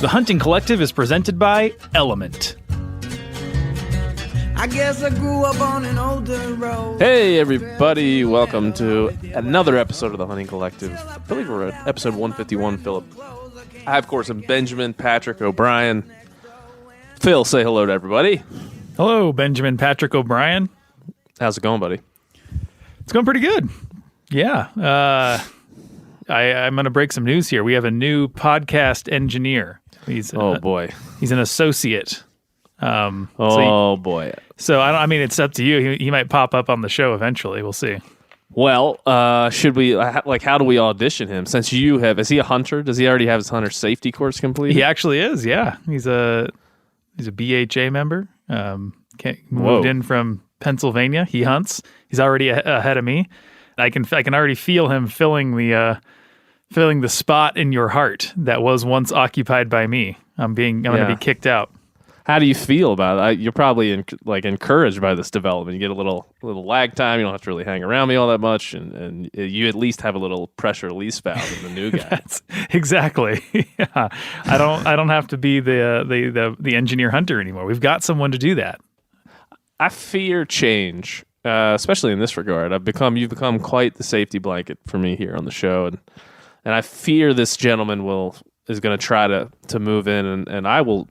The Hunting Collective is presented by Element. I guess I grew up on an older road. Hey, everybody. Welcome to another episode of The Hunting Collective. I believe we're at episode 151, Philip. I, of course, am Benjamin Patrick O'Brien. Phil, say hello to everybody. Hello, Benjamin Patrick O'Brien. How's it going, buddy? It's going pretty good. Yeah. I'm going to break some news here. We have a new podcast engineer. Boy. He's an associate. Boy. So, I mean, it's up to you. He might pop up on the show eventually. We'll see. Well, should we, how do we audition him? Since is he a hunter? Does he already have his hunter safety course completed? He actually is, yeah. He's a BHA member. Moved in from Pennsylvania. He hunts. He's already ahead of me. I can already feel him filling the spot in your heart that was once occupied by me. I'm going to be kicked out. How do you feel about it? You're probably encouraged by this development. You get a little lag time. You don't have to really hang around me all that much, and you at least have a little pressure release valve in the new guy. That's exactly. Yeah. I don't have to be the engineer hunter anymore. We've got someone to do that. I fear change, especially in this regard. You've become quite the safety blanket for me here on the show, and I fear this gentleman is going to try to move in, and I will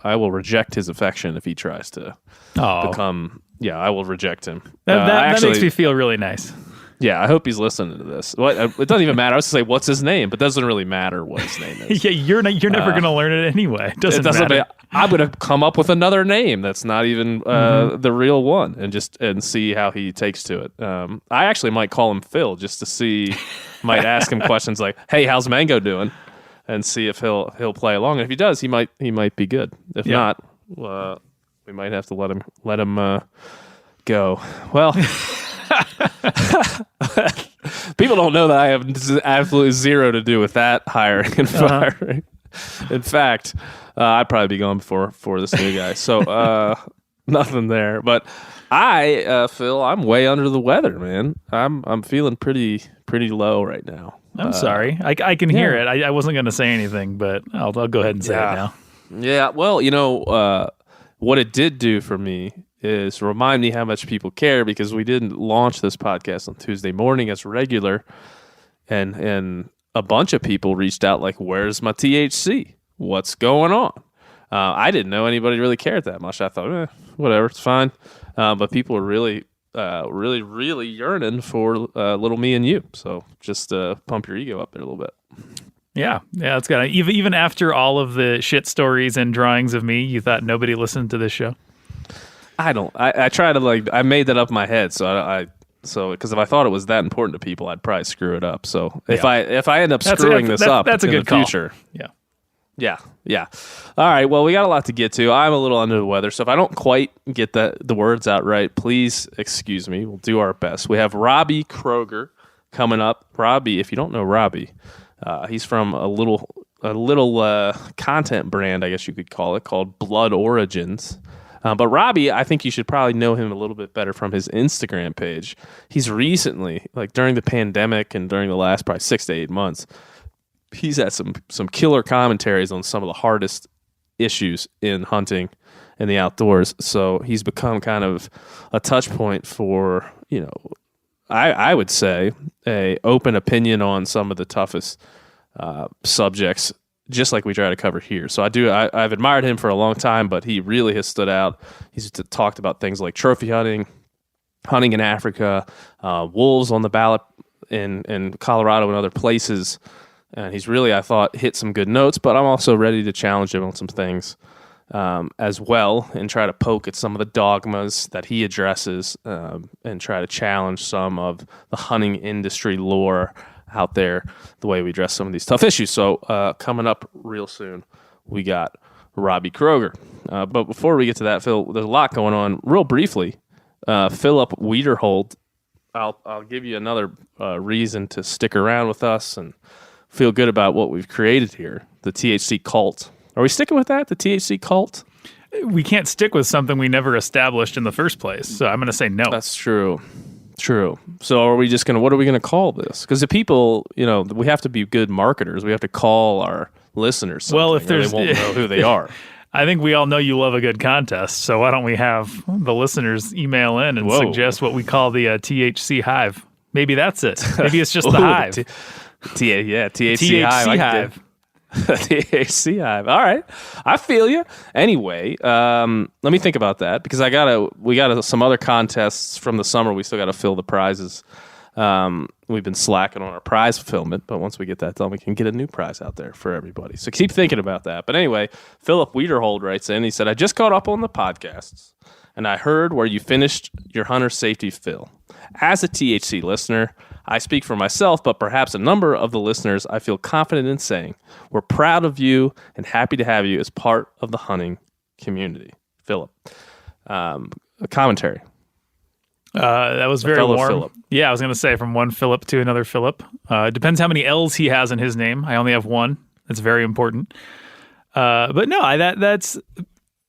reject his affection if he tries to become. Yeah, I will reject him. That makes me feel really nice. Yeah, I hope he's listening to this. It doesn't even matter. I was going to say, what's his name? But it doesn't really matter what his name is. Yeah, you're never going to learn it anyway. It doesn't matter. I'm going to come up with another name that's not even the real one, and see how he takes to it. I actually might call him Phil just to see. Might ask him questions like, "Hey, how's Mango doing?" And see if he'll play along. And if he does, he might be good. If not, we might have to let him go. Well, people don't know that I have absolutely zero to do with that hiring and firing. In fact, I'd probably be gone before this new guy. So nothing there. But Phil, I'm way under the weather, man. I'm feeling pretty low right now. I'm sorry. I can hear it. I wasn't going to say anything, but I'll go ahead and say it now. Yeah. Well, what it did do for me is remind me how much people care, because we didn't launch this podcast on Tuesday morning as regular, and a bunch of people reached out like, "Where's my THC? What's going on?" I didn't know anybody really cared that much. I thought, whatever, it's fine. But people are really yearning for little me and you. So just pump your ego up there a little bit. Yeah, it's got even after all of the shit stories and drawings of me, you thought nobody listened to this show? I don't. I try to I made that up in my head. So because if I thought it was that important to people, I'd probably screw it up. So if I end up screwing this up, that's a good call. Future, Yeah. All right. Well, we got a lot to get to. I'm a little under the weather, so if I don't quite get the words out right, please excuse me. We'll do our best. We have Robbie Kroger coming up. Robbie, if you don't know Robbie, he's from a little content brand, I guess you could call it, called Blood Origins. But Robbie, I think you should probably know him a little bit better from his Instagram page. He's recently, during the pandemic and during the last probably 6 to 8 months, he's had some killer commentaries on some of the hardest issues in hunting and the outdoors. So he's become kind of a touch point for, I would say, a open opinion on some of the toughest subjects, just like we try to cover here. So I've admired him for a long time, but he really has stood out. He's talked about things like trophy hunting in Africa, wolves on the Ballot in Colorado and other places. And he's really, I thought, hit some good notes, but I'm also ready to challenge him on some things as well, and try to poke at some of the dogmas that he addresses, and try to challenge some of the hunting industry lore out there, the way we address some of these tough issues. So coming up real soon, we got Robbie Kroger. But before we get to that, Phil, there's a lot going on. Real briefly, Philip Wiederhold, I'll give you another reason to stick around with us and feel good about what we've created here, the THC cult. Are we sticking with that, the THC cult? We can't stick with something we never established in the first place, so I'm going to say no. That's true. So are we just going to, what are we going to call this? Because the people, we have to be good marketers. We have to call our listeners something, Well, if there's, they won't know who they are. I think we all know you love a good contest, so why don't we have the listeners email in and suggest what we call the THC hive? Maybe that's it. Maybe it's just the hive. THC hive. THC hive. All right, I feel you. Anyway, let me think about that because we got some other contests from the summer. We still got to fill the prizes. We've been slacking on our prize fulfillment, but once we get that done, we can get a new prize out there for everybody. So keep thinking about that. But anyway, Philip Wiederhold writes in. He said, "I just caught up on the podcasts, and I heard where you finished your hunter safety fill. As a THC listener, I speak for myself, but perhaps a number of the listeners I feel confident in saying, we're proud of you and happy to have you as part of the hunting community." Philip. A commentary. That was very warm. Philip. Yeah, I was going to say from one Philip to another Philip. It depends how many L's he has in his name. I only have one. That's very important. But no,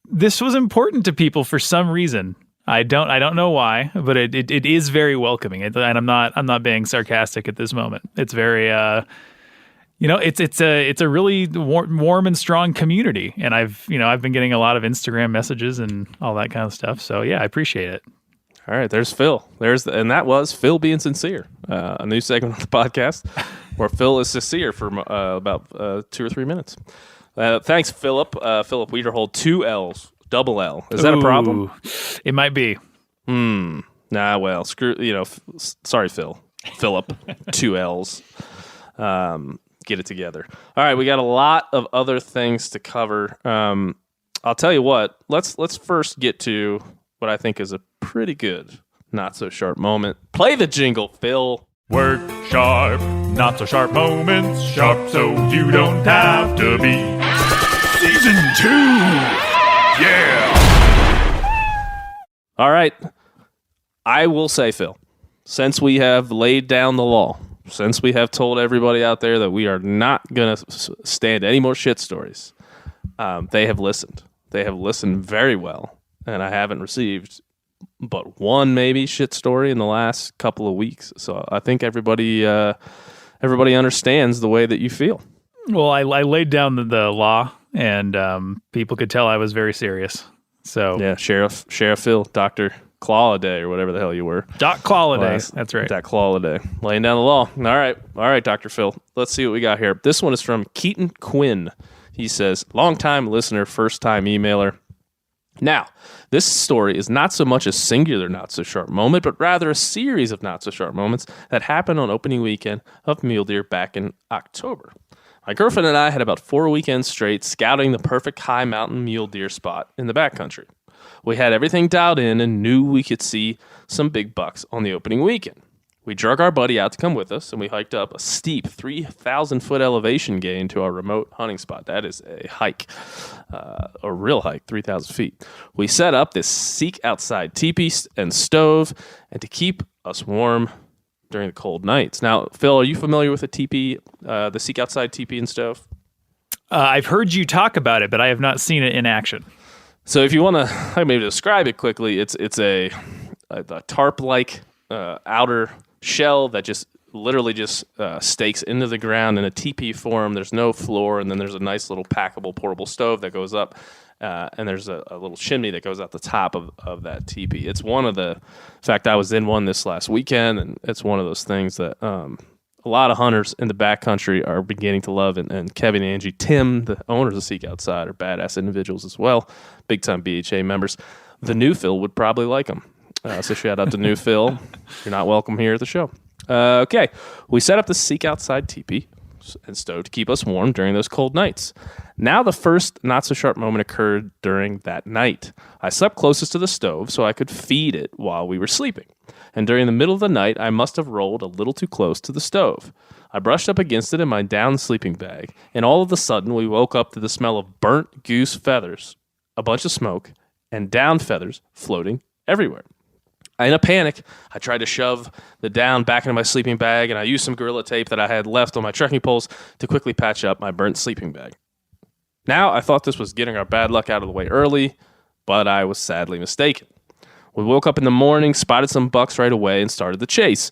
this was important to people for some reason. I don't know why, but it is very welcoming. And I'm not being sarcastic at this moment. It's very it's a really warm and strong community, and I've been getting a lot of Instagram messages and all that kind of stuff. So yeah, I appreciate it. All right, there's Phil. And that was Phil being sincere. A new segment on the podcast where Phil is sincere for about 2 or 3 minutes. Thanks, Philip. Philip Wiederhold, 2 L's, double L. Is that a problem? It might be. Nah, well, sorry, Phil. Philip, 2 L's. Get it together. All right, we got a lot of other things to cover. I'll tell you what. Let's first get to what I think is a pretty good not so sharp moment. Play the jingle, Phil. Work sharp, not so sharp moments, sharp so you don't have to be. Season 2. Yeah. All right. I will say, Phil, since we have laid down the law, since we have told everybody out there that we are not going to stand any more shit stories, they have listened. They have listened very well. And I haven't received but one maybe shit story in the last couple of weeks. So I think everybody understands the way that you feel. Well, I laid down the law, and people could tell I was very serious. So yeah, Sheriff Phil, Dr. Clawley or whatever the hell you were. Doc Clawley, that's right. Doc Clawley, laying down the law. All right, Dr. Phil. Let's see what we got here. This one is from Keaton Quinn. He says, long-time listener, first-time emailer. Now, this story is not so much a singular not-so-sharp moment, but rather a series of not-so-sharp moments that happened on opening weekend of Mule Deer back in October. My girlfriend and I had about 4 weekends straight scouting the perfect high mountain mule deer spot in the backcountry. We had everything dialed in and knew we could see some big bucks on the opening weekend. We drug our buddy out to come with us, and we hiked up a steep 3,000-foot elevation gain to our remote hunting spot. That is a hike, a real hike, 3,000 feet. We set up this Seek Outside teepee and stove, and to keep us warm during the cold nights. Now, Phil, are you familiar with the teepee, the Seek Outside teepee and stove? I've heard you talk about it, but I have not seen it in action. So if you want to maybe describe it quickly, it's a tarp-like outer shell that just literally stakes into the ground in a teepee form. There's no floor, and then there's a nice little packable portable stove that goes up, and there's a little chimney that goes out the top of that teepee. It's one of the, in fact, I was in one this last weekend, and it's one of those things that a lot of hunters in the backcountry are beginning to love, and Kevin and Angie Tim, the owners of Seek Outside, are badass individuals as well, big-time BHA members. The new Phil would probably like them. So shout out to new Phil. You're not welcome here at the show. Okay, we set up the Seek Outside teepee and stove to keep us warm during those cold nights. Now the first not-so-sharp moment occurred during that night. I slept closest to the stove so I could feed it while we were sleeping. And during the middle of the night, I must have rolled a little too close to the stove. I brushed up against it in my down sleeping bag, and all of a sudden we woke up to the smell of burnt goose feathers, a bunch of smoke, and down feathers floating everywhere. In a panic, I tried to shove the down back into my sleeping bag, and I used some Gorilla Tape that I had left on my trekking poles to quickly patch up my burnt sleeping bag. Now, I thought this was getting our bad luck out of the way early, but I was sadly mistaken. We woke up in the morning, spotted some bucks right away, and started the chase.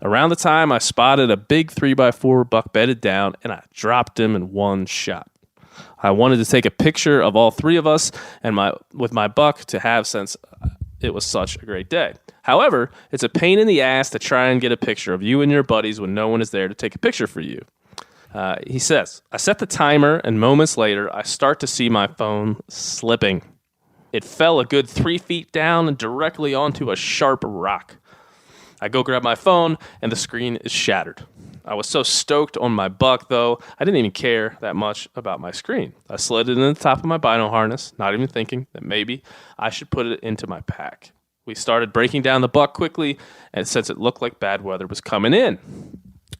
Around the time, I spotted a big 3x4 buck bedded down, and I dropped him in one shot. I wanted to take a picture of all three of us and with my buck to have since it was such a great day. However, it's a pain in the ass to try and get a picture of you and your buddies when no one is there to take a picture for you. He says, I set the timer, and moments later, I start to see my phone slipping. It fell a good 3 feet down and directly onto a sharp rock. I go grab my phone, and the screen is shattered. I was so stoked on my buck, though, I didn't even care that much about my screen. I slid it in the top of my bino harness, not even thinking that maybe I should put it into my pack. We started breaking down the buck quickly, and since it looked like bad weather was coming in.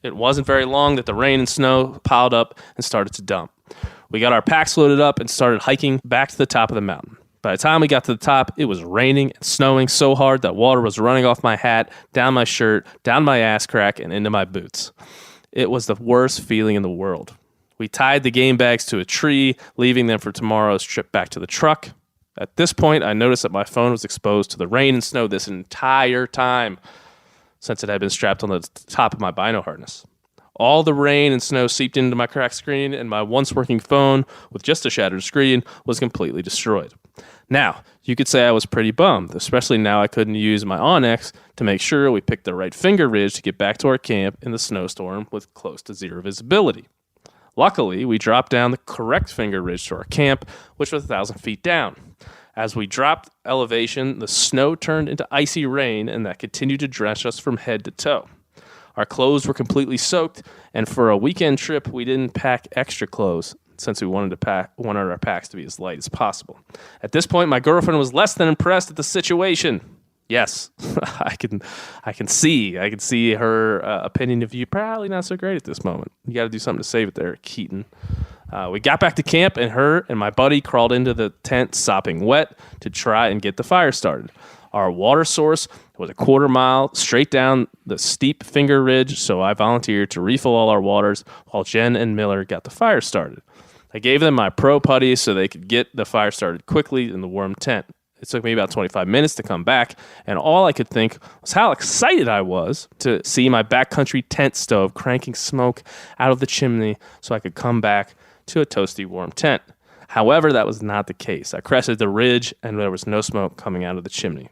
It wasn't very long that the rain and snow piled up and started to dump. We got our packs loaded up and started hiking back to the top of the mountain. By the time we got to the top, it was raining and snowing so hard that water was running off my hat, down my shirt, down my ass crack, and into my boots. It was the worst feeling in the world. We tied the game bags to a tree, leaving them for tomorrow's trip back to the truck. At this point, I noticed that my phone was exposed to the rain and snow this entire time, since it had been strapped on the top of my bino harness. All the rain and snow seeped into my cracked screen, and my once working phone, with just a shattered screen, was completely destroyed. Now, you could say I was pretty bummed, especially now I couldn't use my Onyx to make sure we picked the right finger ridge to get back to our camp in the snowstorm with close to zero visibility. Luckily, we dropped down the correct finger ridge to our camp, which was 1,000 feet down. As we dropped elevation, the snow turned into icy rain, and that continued to drench us from head to toe. Our clothes were completely soaked, and for a weekend trip, we didn't pack extra clothes since we wanted our packs to be as light as possible. At this point, my girlfriend was less than impressed at the situation. Yes, I can see her opinion of you probably not so great at this moment. You got to do something to save it there, Keaton. We got back to camp, and her and my buddy crawled into the tent sopping wet to try and get the fire started. Our water source was a 1/4 mile straight down the steep finger ridge, so I volunteered to refill all our waters while Jen and Miller got the fire started. I gave them my pro putty so they could get the fire started quickly in the warm tent. It took me about 25 minutes to come back, and all I could think was how excited I was to see my backcountry tent stove cranking smoke out of the chimney so I could come back to a toasty warm tent. However, that was not the case. I crested the ridge, and there was no smoke coming out of the chimney.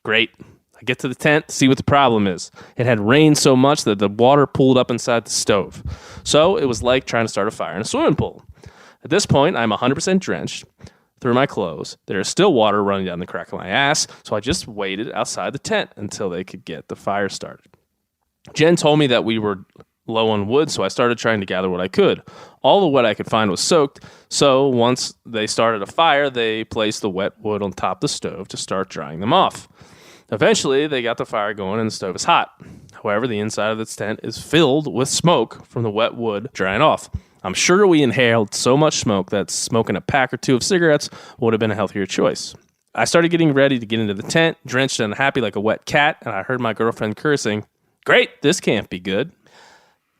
Great. I get to the tent, see what the problem is. It had rained so much that the water pooled up inside the stove. So it was like trying to start a fire in a swimming pool. At this point, I'm 100% drenched through my clothes. There is still water running down the crack of my ass, so I just waited outside the tent until they could get the fire started. Jen told me that we were low on wood, so I started trying to gather what I could. All the wood I could find was soaked, so once they started a fire, they placed the wet wood on top of the stove to start drying them off. Eventually, they got the fire going and the stove is hot. However, the inside of the tent is filled with smoke from the wet wood drying off. I'm sure we inhaled so much smoke that smoking a pack or two of cigarettes would have been a healthier choice. I started getting ready to get into the tent, drenched and happy like a wet cat, and I heard my girlfriend cursing, "Great, this can't be good."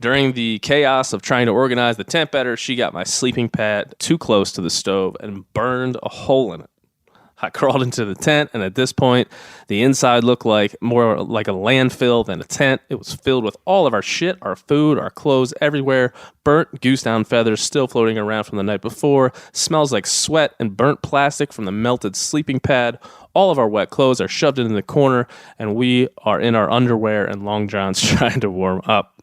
During the chaos of trying to organize the tent better, she got my sleeping pad too close to the stove and burned a hole in it. I crawled into the tent, and at this point, the inside looked more like a landfill than a tent. It was filled with all of our shit, our food, our clothes everywhere, burnt goose down feathers still floating around from the night before, smells like sweat and burnt plastic from the melted sleeping pad. All of our wet clothes are shoved into the corner, and we are in our underwear and long johns trying to warm up.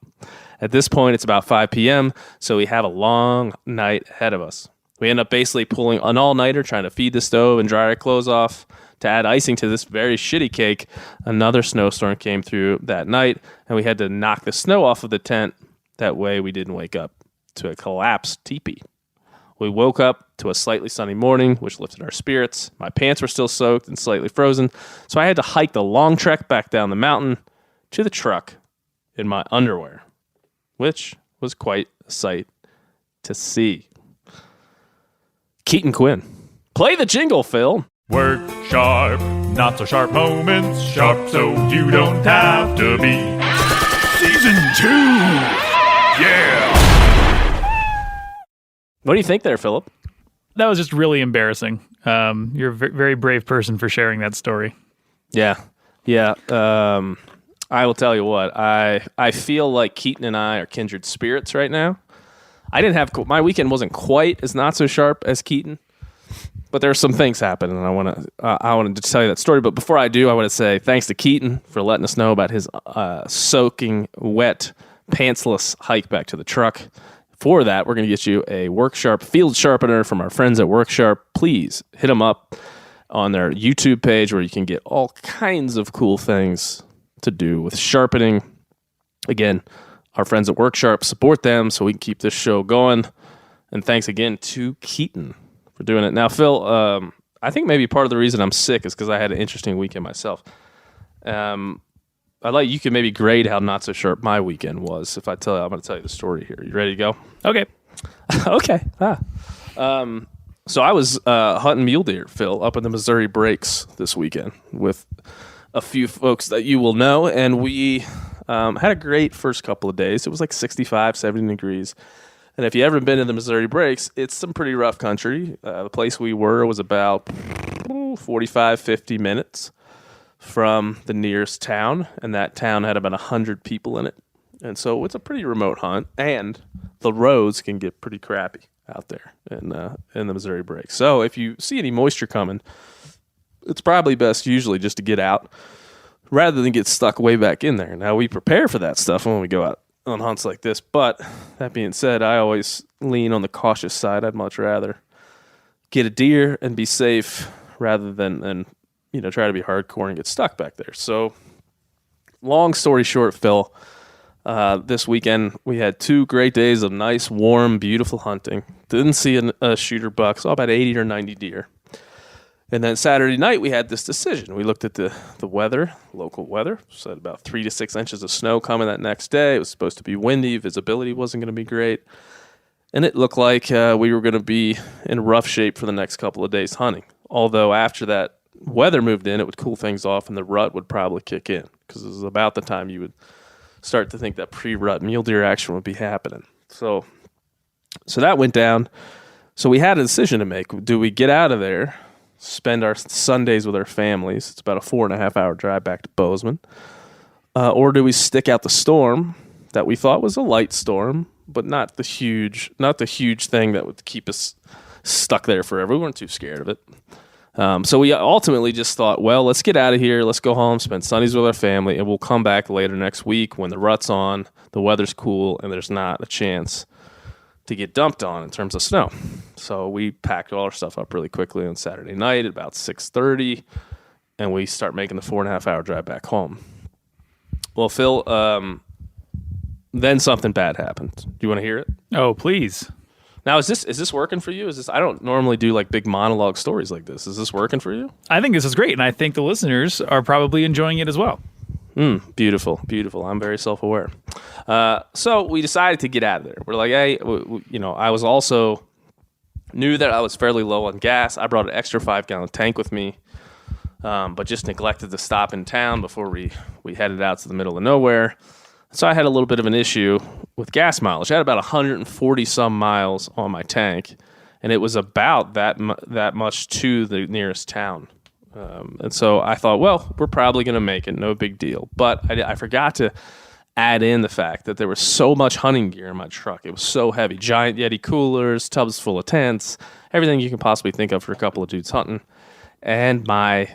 At this point, it's about 5 p.m., so we have a long night ahead of us. We end up basically pulling an all-nighter trying to feed the stove and dry our clothes off. To add icing to this very shitty cake, another snowstorm came through that night, and we had to knock the snow off of the tent. That way we didn't wake up to a collapsed teepee. We woke up to a slightly sunny morning, which lifted our spirits. My pants were still soaked and slightly frozen, so I had to hike the long trek back down the mountain to the truck in my underwear, which was quite a sight to see. Keaton Quinn. Play the jingle, Phil. Work sharp, not so sharp moments. Sharp so you don't have to be. Season 2! Yeah! What do you think there, Philip? That was just really embarrassing. You're a very brave person for sharing that story. Yeah. I will tell you what. I feel like Keaton and I are kindred spirits right now. I didn't have my weekend wasn't quite as not so sharp as Keaton, but there are some things happening, and I wanted to tell you that story. But before I do, I want to say thanks to Keaton for letting us know about his soaking wet, pantsless hike back to the truck. For that, we're going to get you a WorkSharp field sharpener from our friends at WorkSharp. Please hit them up on their YouTube page where you can get all kinds of cool things to do with sharpening. Again, our friends at WorkSharp, support them so we can keep this show going. And thanks again to Keaton for doing it. Now, Phil, I think maybe part of the reason I'm sick is because I had an interesting weekend myself. You can maybe grade how not so sharp my weekend was. I'm going to tell you the story here. You ready to go? Okay. Okay. So I was hunting mule deer, Phil, up in the Missouri Breaks this weekend with a few folks that you will know, and we had a great first couple of days. It was like 65, 70 degrees. And if you ever been to the Missouri Breaks, it's some pretty rough country. The place we were was about 45, 50 minutes from the nearest town, and that town had about 100 people in it. And so it's a pretty remote hunt, and the roads can get pretty crappy out there in the Missouri Break. So if you see any moisture coming, it's probably best usually just to get out rather than get stuck way back in there. Now, we prepare for that stuff when we go out on hunts like this, but that being said, I always lean on the cautious side. I'd much rather get a deer and be safe rather than try to be hardcore and get stuck back there. So, long story short, Phil, this weekend we had 2 great days of nice, warm, beautiful hunting. Didn't see a shooter buck, saw about 80 or 90 deer. And then Saturday night we had this decision. We looked at the weather, local weather, said about 3 to 6 inches of snow coming that next day. It was supposed to be windy, visibility wasn't going to be great. And it looked like we were going to be in rough shape for the next couple of days hunting. Although after that weather moved in, it would cool things off and the rut would probably kick in, because it was about the time you would start to think that pre-rut mule deer action would be happening. So that went down. So we had a decision to make. Do we get out of there, spend our Sundays with our families? It's about a 4.5-hour drive back to Bozeman. Or do we stick out the storm that we thought was a light storm, but not the huge thing that would keep us stuck there forever? We weren't too scared of it. So we ultimately just thought, well, let's get out of here. Let's go home, spend Sundays with our family, and we'll come back later next week when the rut's on, the weather's cool, and there's not a chance to get dumped on in terms of snow. So we packed all our stuff up really quickly on Saturday night at about 6:30, and we start making the 4.5-hour drive back home. Well, Phil, then something bad happened. Do you want to hear it? Oh, please. Now, is this working for you? I don't normally do like big monologue stories like this. Is this working for you? I think this is great, and I think the listeners are probably enjoying it as well. Beautiful, beautiful. I'm very self-aware. So we decided to get out of there. We're like, hey, I was also knew that I was fairly low on gas. I brought an extra 5-gallon tank with me, but just neglected to stop in town before we headed out to the middle of nowhere. So I had a little bit of an issue with gas mileage. I had about 140 some miles on my tank, and it was about that much to the nearest town. And so I thought, well, we're probably going to make it, no big deal. But I forgot to add in the fact that there was so much hunting gear in my truck. It was so heavy. Giant Yeti coolers, tubs full of tents, everything you can possibly think of for a couple of dudes hunting. And my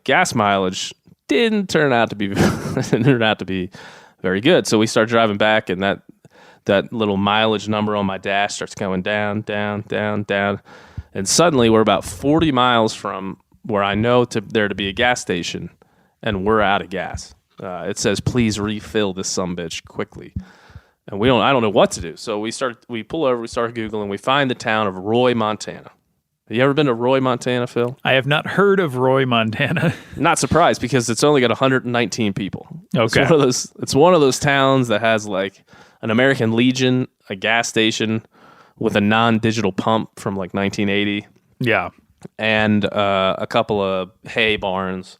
gas mileage didn't turn out to be very good. So we start driving back, and that little mileage number on my dash starts going down, down, down, down. And suddenly we're about 40 miles from where I know there to be a gas station, and we're out of gas. It says, please refill this sumbitch quickly. And I don't know what to do. So we pull over, we start Googling, we find the town of Roy, Montana. Have you ever been to Roy, Montana, Phil? I have not heard of Roy, Montana. Not surprised, because it's only got 119 people. Okay. It's one of those towns that has like an American Legion, a gas station with a non-digital pump from like 1980. Yeah. And a couple of hay barns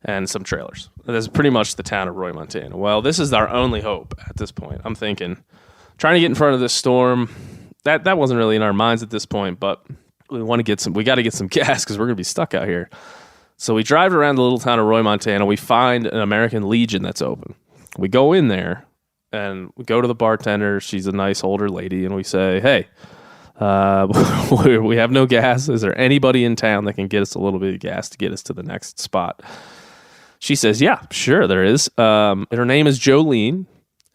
and some trailers. That's pretty much the town of Roy, Montana. Well, this is our only hope at this point. I'm thinking, trying to get in front of this storm. That wasn't really in our minds at this point, but we got to get some gas because we're going to be stuck out here. So we drive around the little town of Roy, Montana. We find an American Legion that's open. We go in there, and we go to the bartender. She's a nice older lady, and we say, hey, we have no gas. Is there anybody in town that can get us a little bit of gas to get us to the next spot? She says, yeah, sure, there is. Her name is Jolene,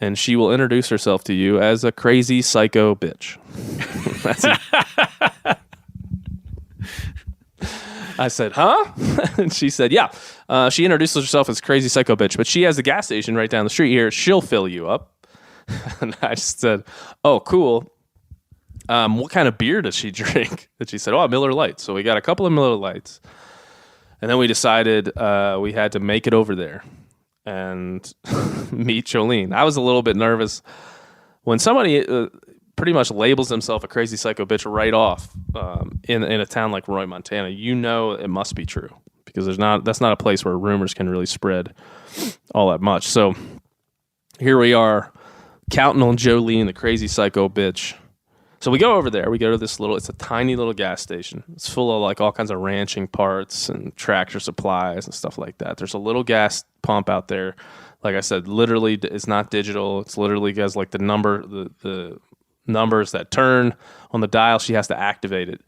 and she will introduce herself to you as a crazy psycho bitch. That's it. I said, huh? And she said, yeah. She introduces herself as crazy psycho bitch, but she has a gas station right down the street here. She'll fill you up. And I just said, oh, cool. What kind of beer does she drink? And she said, oh, Miller Lite. So we got a couple of Miller Lights. And then we decided we had to make it over there and meet Jolene. I was a little bit nervous. When somebody pretty much labels himself a crazy psycho bitch right off in a town like Roy, Montana, you know it must be true because that's not a place where rumors can really spread all that much. So here we are counting on Jolene, the crazy psycho bitch. So we go over there. We go to this it's a tiny little gas station. It's full of like all kinds of ranching parts and tractor supplies and stuff like that. There's a little gas pump out there. Like I said, literally it's not digital. It's literally has like the numbers that turn on the dial. She has to activate it.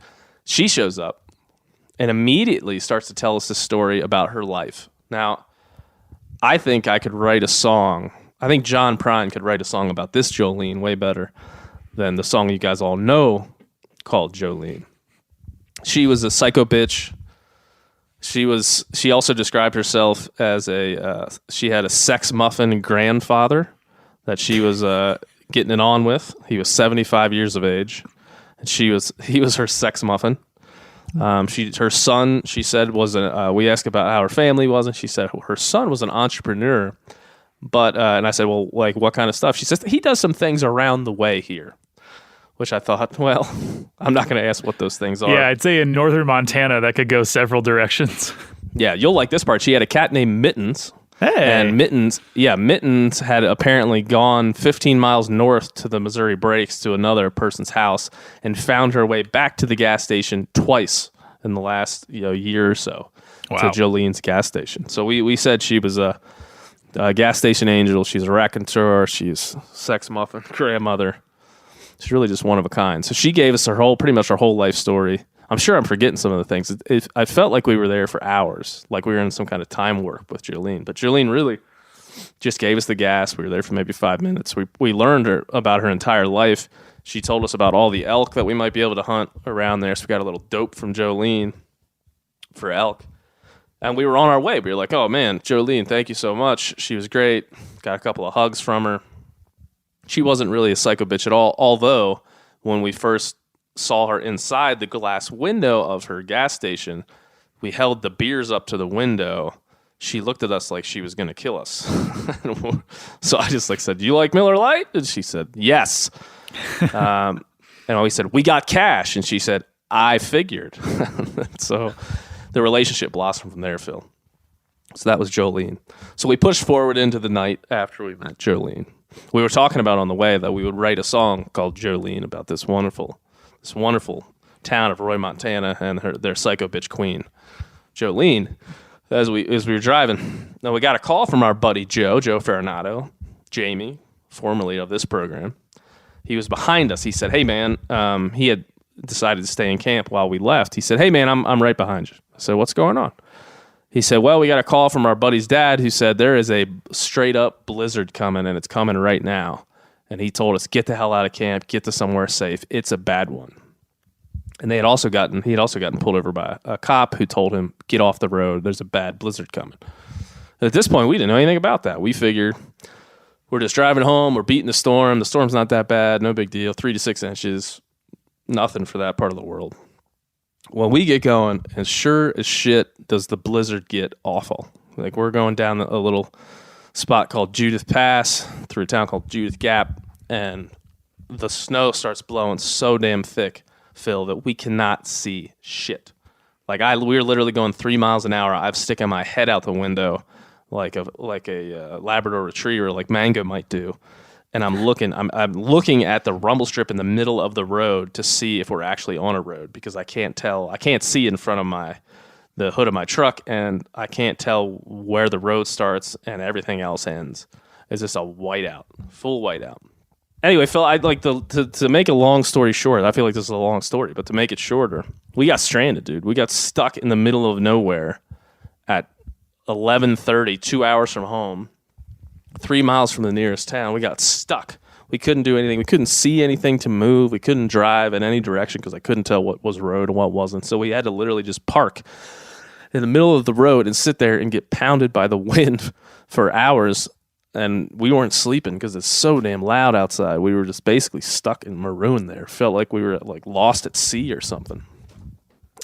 She shows up and immediately starts to tell us a story about her life. Now, I think I could write a song. I think John Prine could write a song about this Jolene way better than the song you guys all know called Jolene. She was a psycho bitch. She also described herself as she had a sex muffin grandfather that she was getting it on with. He was 75 years of age, and he was her sex muffin. Her son, she said, we asked about how her family was, and she said her son was an entrepreneur. But and I said, well, like what kind of stuff? She says he does some things around the way here, which I thought, well, I'm not going to ask what those things are. Yeah, I'd say in northern Montana that could go several directions. Yeah, you'll like this part. She had a cat named Mittens. Hey. And Mittens had apparently gone 15 miles north to the Missouri Breaks to another person's house and found her way back to the gas station twice in the last year or so. Wow. To Jolene's gas station. So we said she was a gas station angel. She's a raconteur. She's sex muffin grandmother. She's really just one of a kind. So she gave us pretty much her whole life story. I'm sure I'm forgetting some of the things. I felt like we were there for hours, like we were in some kind of time warp with Jolene. But Jolene really just gave us the gas. We were there for maybe 5 minutes. We learned about her entire life. She told us about all the elk that we might be able to hunt around there. So we got a little dope from Jolene for elk. And we were on our way. We were like, oh, man, Jolene, thank you so much. She was great. Got a couple of hugs from her. She wasn't really a psycho bitch at all, although when we first saw her inside the glass window of her gas station, we held the beers up to the window. She looked at us like she was going to kill us. So I just said, do you like Miller Lite? And she said, yes. And we said, we got cash. And she said, I figured. So the relationship blossomed from there, Phil. So that was Jolene. So we pushed forward into the night after we met Jolene. We were talking about on the way that we would write a song called Jolene about this wonderful town of Roy, Montana, and their psycho bitch queen, Jolene. As we were driving, now we got a call from our buddy Joe Ferranato, Jamie, formerly of this program. He was behind us. He said, "Hey man," he had decided to stay in camp while we left. He said, "Hey man, I'm right behind you." I said, "What's going on?" He said, "Well, we got a call from our buddy's dad who said there is a straight up blizzard coming, and it's coming right now." And he told us, get the hell out of camp, get to somewhere safe. It's a bad one. And he had also gotten pulled over by a cop who told him, get off the road. There's a bad blizzard coming. And at this point, we didn't know anything about that. We figured we're just driving home. We're beating the storm. The storm's not that bad. No big deal. 3 to 6 inches. Nothing for that part of the world. Well, we get going, and sure as shit does the blizzard get awful. Like we're going down a little spot called Judith Pass through a town called Judith Gap, and the snow starts blowing so damn thick, Phil, that we cannot see shit. Like we were literally going 3 miles an hour. I'm sticking my head out the window like a Labrador Retriever, like Mango might do, and I'm looking at the rumble strip in the middle of the road to see if we're actually on a road because I can't see in front of the hood of my truck, and I can't tell where the road starts and everything else ends. is just a whiteout, full whiteout. Anyway, Phil, I'd like to make a long story short. I feel like this is a long story, but to make it shorter, we got stranded, dude. We got stuck in the middle of nowhere at 11:30, 2 hours from home, 3 miles from the nearest town. We got stuck. We couldn't do anything. We couldn't see anything to move. We couldn't drive in any direction because I couldn't tell what was road and what wasn't. So we had to literally just park in the middle of the road and sit there and get pounded by the wind for hours. And we weren't sleeping because it's so damn loud outside. We were just basically stuck and marooned there. Felt like we were like lost at sea or something.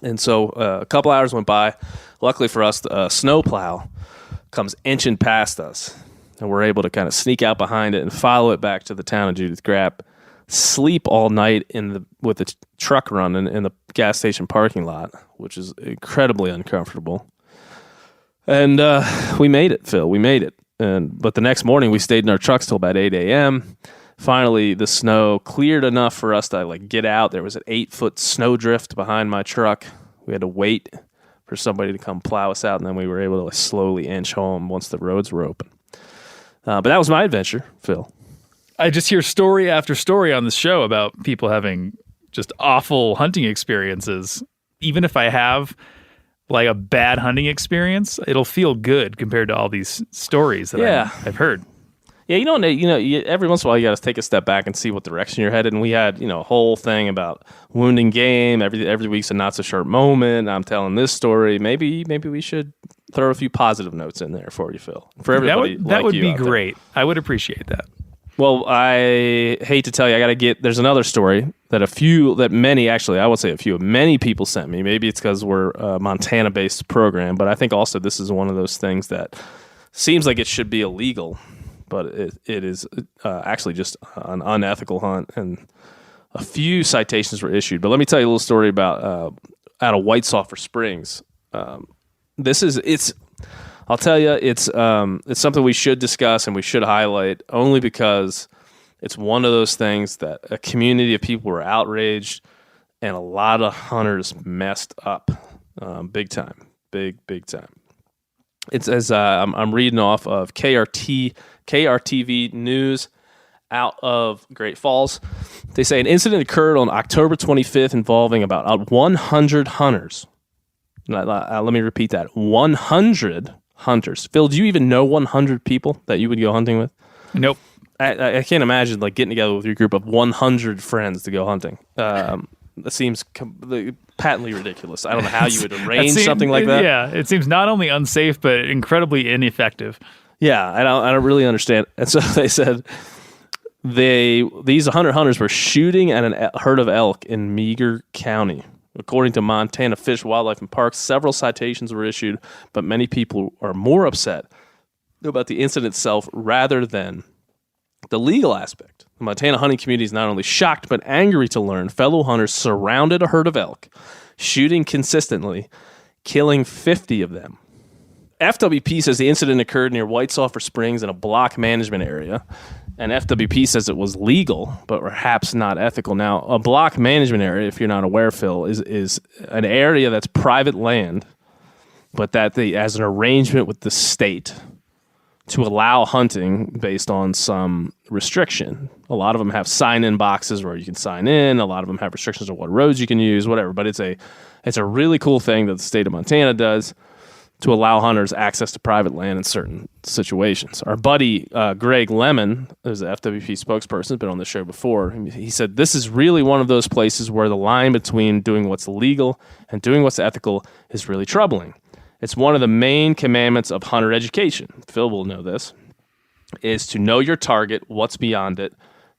And so a couple hours went by. Luckily for us, the snowplow comes inching past us. And we're able to kind of sneak out behind it and follow it back to the town of Judith Gap, sleep all night with the truck running in the gas station parking lot, which is incredibly uncomfortable. And we made it, Phil. We made it. But the next morning, we stayed in our trucks till about 8 a.m. Finally, the snow cleared enough for us to get out. There was an 8-foot snow drift behind my truck. We had to wait for somebody to come plow us out, and then we were able to slowly inch home once the roads were open. But that was my adventure, Phil. I just hear story after story on this show about people having just awful hunting experiences. Even if I have like a bad hunting experience, it'll feel good compared to all these stories that I've heard. Yeah, every once in a while you got to take a step back and see what direction you're headed. And we had, a whole thing about wounding game. Every week's a not so sharp moment. I'm telling this story. Maybe we should throw a few positive notes in there for you, Phil. For everybody, that would be great. I would appreciate that. Well, I hate to tell you, there's another story that many people sent me. Maybe it's because we're a Montana-based program, but I think also this is one of those things that seems like it should be illegal, but it is actually just an unethical hunt, and a few citations were issued. But let me tell you a little story about out of White Sulphur Springs. I'll tell you, it's something we should discuss and we should highlight, only because it's one of those things that a community of people were outraged and a lot of hunters messed up big time. Big time. It's as I'm reading off of KRTV News out of Great Falls. They say an incident occurred on October 25th involving about 100 hunters. Let me repeat that. 100 hunters. Phil, do you even know 100 people that you would go hunting with? Nope. I can't imagine getting together with your group of 100 friends to go hunting. That seems patently ridiculous. I don't know how you would arrange something like that. Yeah, it seems not only unsafe, but incredibly ineffective. Yeah, I don't really understand. And so they said these 100 hunters were shooting at a herd of elk in Meager County. According to Montana Fish, Wildlife, and Parks, several citations were issued, but many people are more upset about the incident itself rather than the legal aspect. The Montana hunting community is not only shocked but angry to learn fellow hunters surrounded a herd of elk, shooting consistently, killing 50 of them. FWP says the incident occurred near White Sulphur Springs in a block management area, and FWP says it was legal, but perhaps not ethical. Now, a block management area, if you're not aware, Phil, is an area that's private land, but that they, as an arrangement with the state, to allow hunting based on some restriction. A lot of them have sign-in boxes where you can sign in. A lot of them have restrictions on what roads you can use, whatever. But it's a really cool thing that the state of Montana does to allow hunters access to private land in certain situations. Our buddy Greg Lemon, who's the FWP spokesperson, has been on the show before. He said, this is really one of those places where the line between doing what's legal and doing what's ethical is really troubling. It's one of the main commandments of hunter education. Phil will know this, is to know your target, what's beyond it,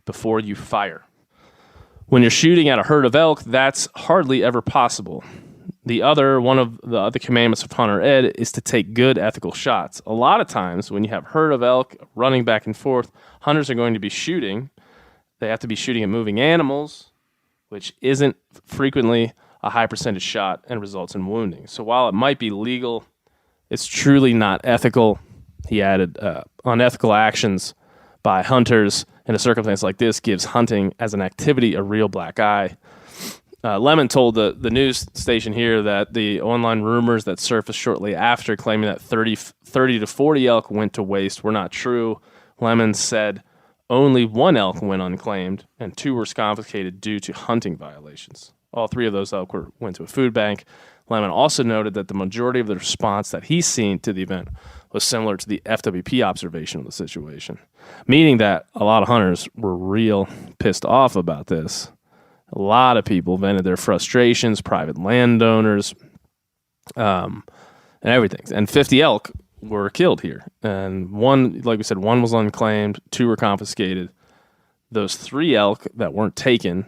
before you fire. When you're shooting at a herd of elk, that's hardly ever possible. One of the other commandments of hunter ed is to take good ethical shots. A lot of times when you have herd of elk running back and forth, hunters are going to be shooting. They have to be shooting at moving animals, which isn't frequently a high percentage shot and results in wounding. So while it might be legal, it's truly not ethical. He added, unethical actions by hunters in a circumstance like this gives hunting as an activity a real black eye. Lemon told the news station here that the online rumors that surfaced shortly after claiming that 30 to 40 elk went to waste were not true. Lemon said only one elk went unclaimed and 2 were confiscated due to hunting violations. All 3 of those elk went to a food bank. Lemon also noted that the majority of the response that he's seen to the event was similar to the FWP observation of the situation, meaning that a lot of hunters were real pissed off about this. A lot of people vented their frustrations, private landowners, and everything. And 50 elk were killed here. And one, like we said, 1 was unclaimed, 2 were confiscated. Those 3 elk that weren't taken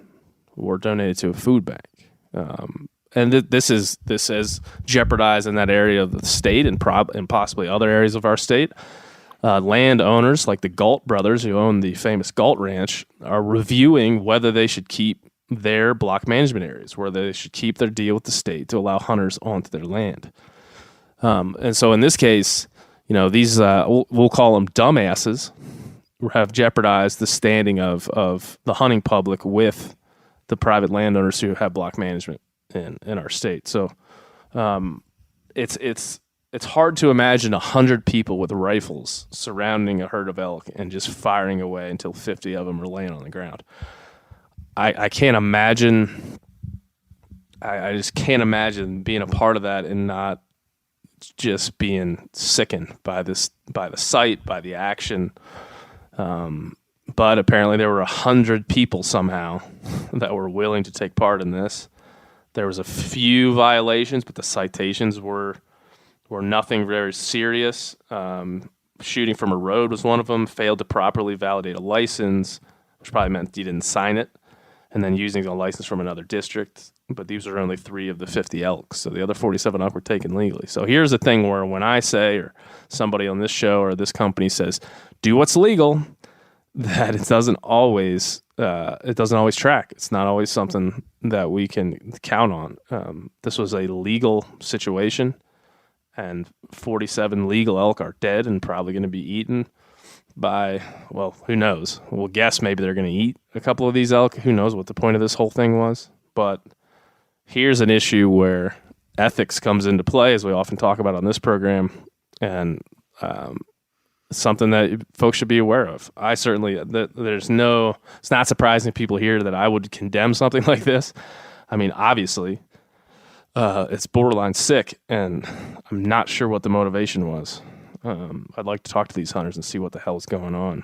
were donated to a food bank. And this has jeopardized in that area of the state and possibly other areas of our state. Landowners like the Galt brothers, who own the famous Galt Ranch, are reviewing whether they should keep their block management areas, where they should keep their deal with the state to allow hunters onto their land. And so in this case, these we'll call them dumbasses, have jeopardized the standing of the hunting public with the private landowners who have block management in our state. So it's hard to imagine 100 people with rifles surrounding a herd of elk and just firing away until 50 of them are laying on the ground. I can't imagine. I just can't imagine being a part of that and not just being sickened by the sight, by the action. But apparently there were 100 people somehow that were willing to take part in this. There was a few violations, but the citations were nothing very serious. Shooting from a road was one of them. Failed to properly validate a license, which probably meant you didn't sign it. And then using a license from another district. But these are only 3 of the 50 elk. So the other 47 elk were taken legally. So here's the thing where when I say, or somebody on this show or this company says, do what's legal, that it doesn't always track. It's not always something that we can count on. This was a legal situation, and 47 legal elk are dead and probably going to be eaten by, well, who knows? We'll guess maybe they're going to eat a couple of these elk. Who knows what the point of this whole thing was? But here's an issue where ethics comes into play, as we often talk about on this program, and something that folks should be aware of. It's not surprising to people here that I would condemn something like this. I mean, obviously, it's borderline sick, and I'm not sure what the motivation was. I'd like to talk to these hunters and see what the hell is going on.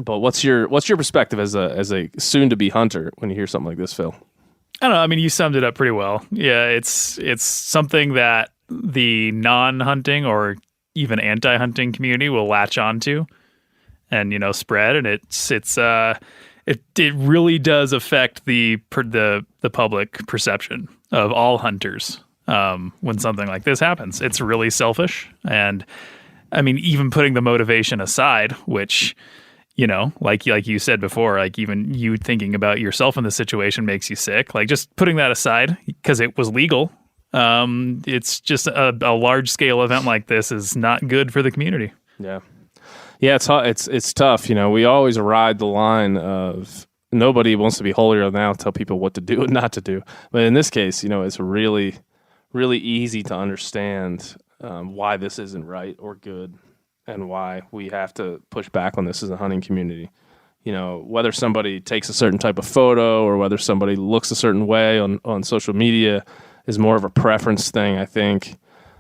But what's your perspective as a soon-to-be hunter when you hear something like this, Phil? I don't know. I mean, you summed it up pretty well. Yeah, it's something that the non-hunting or even anti-hunting community will latch onto and spread, and it really does affect the public perception of all hunters when something like this happens. It's really selfish, and I mean, even putting the motivation aside, which like you said before, like even you thinking about yourself in this situation makes you sick. Like just putting that aside because it was legal. It's just a large scale event like this is not good for the community. Yeah, it's tough. We always ride the line of nobody wants to be holier than thou, tell people what to do and not to do. But in this case, it's really, really easy to understand why this isn't right or good, and why we have to push back on this as a hunting community. Whether somebody takes a certain type of photo or whether somebody looks a certain way on social media is more of a preference thing, I think,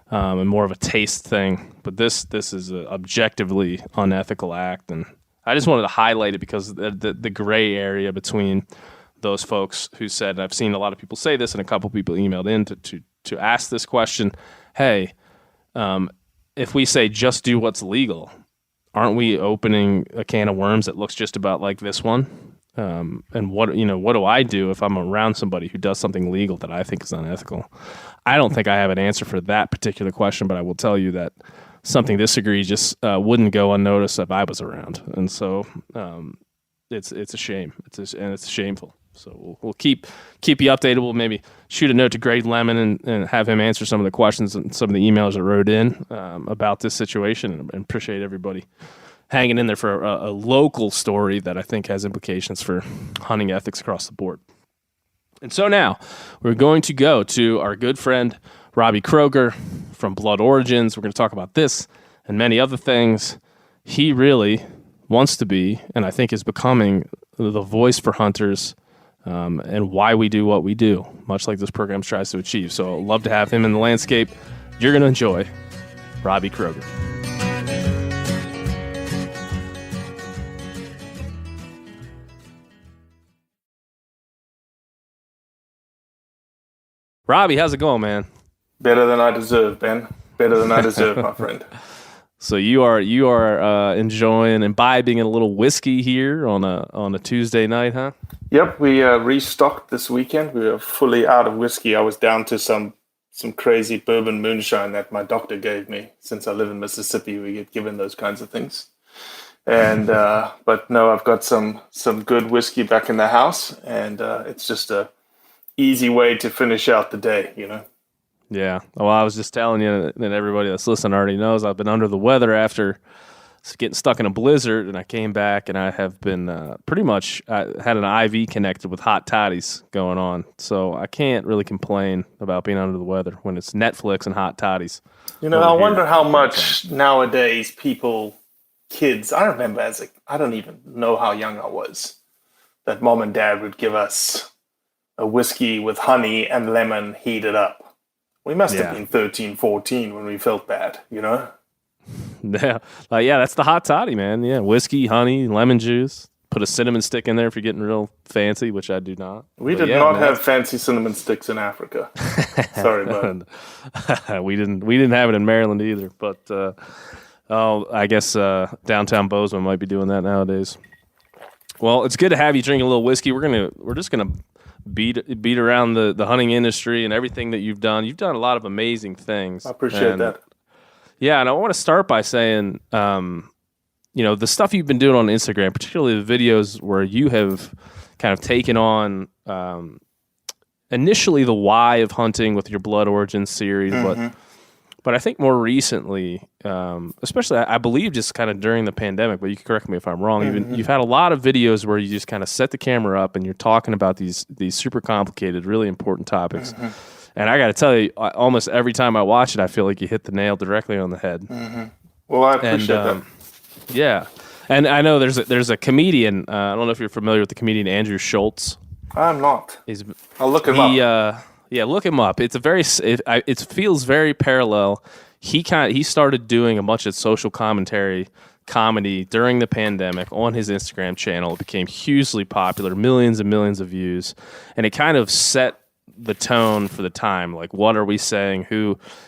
and more of a taste thing. But this is an objectively unethical act, and I just wanted to highlight it because the gray area between those folks who said, and I've seen a lot of people say this, and a couple people emailed in to ask this question, hey, if we say just do what's legal, aren't we opening a can of worms that looks just about like this one? And what do I do if I'm around somebody who does something legal that I think is unethical? I don't think I have an answer for that particular question, but I will tell you that something this egregious wouldn't go unnoticed if I was around, and so it's a shame. It's shameful. So we'll keep you updated. We'll maybe shoot a note to Greg Lemon and have him answer some of the questions and some of the emails that wrote in about this situation, and appreciate everybody hanging in there for a local story that I think has implications for hunting ethics across the board. And so now we're going to go to our good friend Robbie Kroger from Blood Origins. We're going to talk about this and many other things. He really wants to be, and I think is becoming the voice for hunters and why we do what we do, much like this program tries to achieve. So I'd love to have him in the landscape. You're going to enjoy Robbie Kroger. Robbie, how's it going, man? Better than I deserve, Ben. Better than I deserve, my friend. So you are enjoying, imbibing in a little whiskey here on a Tuesday night, huh? Yep, we restocked this weekend. We were fully out of whiskey. I was down to some crazy bourbon moonshine that my doctor gave me. Since I live in Mississippi, we get given those kinds of things. And but no, I've got some good whiskey back in the house, and it's just a easy way to finish out the day, you know. Yeah. Well, I was just telling you, and everybody that's listening already knows, I've been under the weather after getting stuck in a blizzard, and I came back, and I have been pretty much had an IV connected with hot toddies going on. So I can't really complain about being under the weather when it's Netflix and hot toddies. You know, I wonder how much nowadays kids, I remember I don't even know how young I was, that mom and dad would give us a whiskey with honey and lemon heated up. We must have been 13, 14 when we felt bad, you know? Yeah, that's the hot toddy, man. Yeah, whiskey, honey, lemon juice. Put a cinnamon stick in there if you're getting real fancy, which I do not. We did not have fancy cinnamon sticks in Africa. Sorry, bud. we didn't have it in Maryland either. But I guess downtown Bozeman might be doing that nowadays. Well, it's good to have you drink a little whiskey. We're just gonna beat around the hunting industry and everything that you've done. You've done a lot of amazing things. I appreciate that. Yeah, and I want to start by saying, the stuff you've been doing on Instagram, particularly the videos where you have kind of taken on initially the why of hunting with your Blood Origins series, but I think more recently, especially I believe just kind of during the pandemic, but you can correct me if I'm wrong, you've had a lot of videos where you just kind of set the camera up and you're talking about these super complicated, really important topics. And I got to tell you, almost every time I watch it, I feel like you hit the nail directly on the head. Well, I appreciate that. Yeah. And I know there's a comedian, I don't know if you're familiar with the comedian Andrew Schultz. I'm not. I'll look him up. Yeah, look him up. It feels very parallel. He started doing a bunch of social comedy during the pandemic on his Instagram channel. It became hugely popular, millions and millions of views, and it kind of set the tone for the time. Like, what are we saying?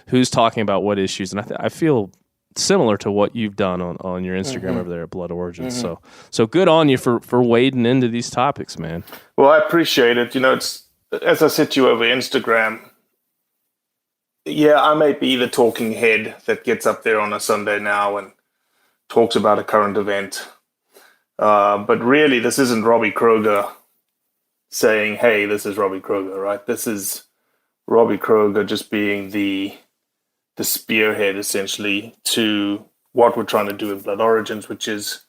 Who's talking about what issues? And I feel similar to what you've done on your Instagram over there at Blood Origins. So good on you for wading into these topics, man. Well, I appreciate it. You know, it's, as I said to you over Instagram, I may be the talking head that gets up there on a Sunday now and talks about a current event. But really, this isn't Robbie Kroger saying, hey, this is Robbie Kroger, right? This is Robbie Kroger just being the spearhead, essentially, to what we're trying to do in Blood Origins, which is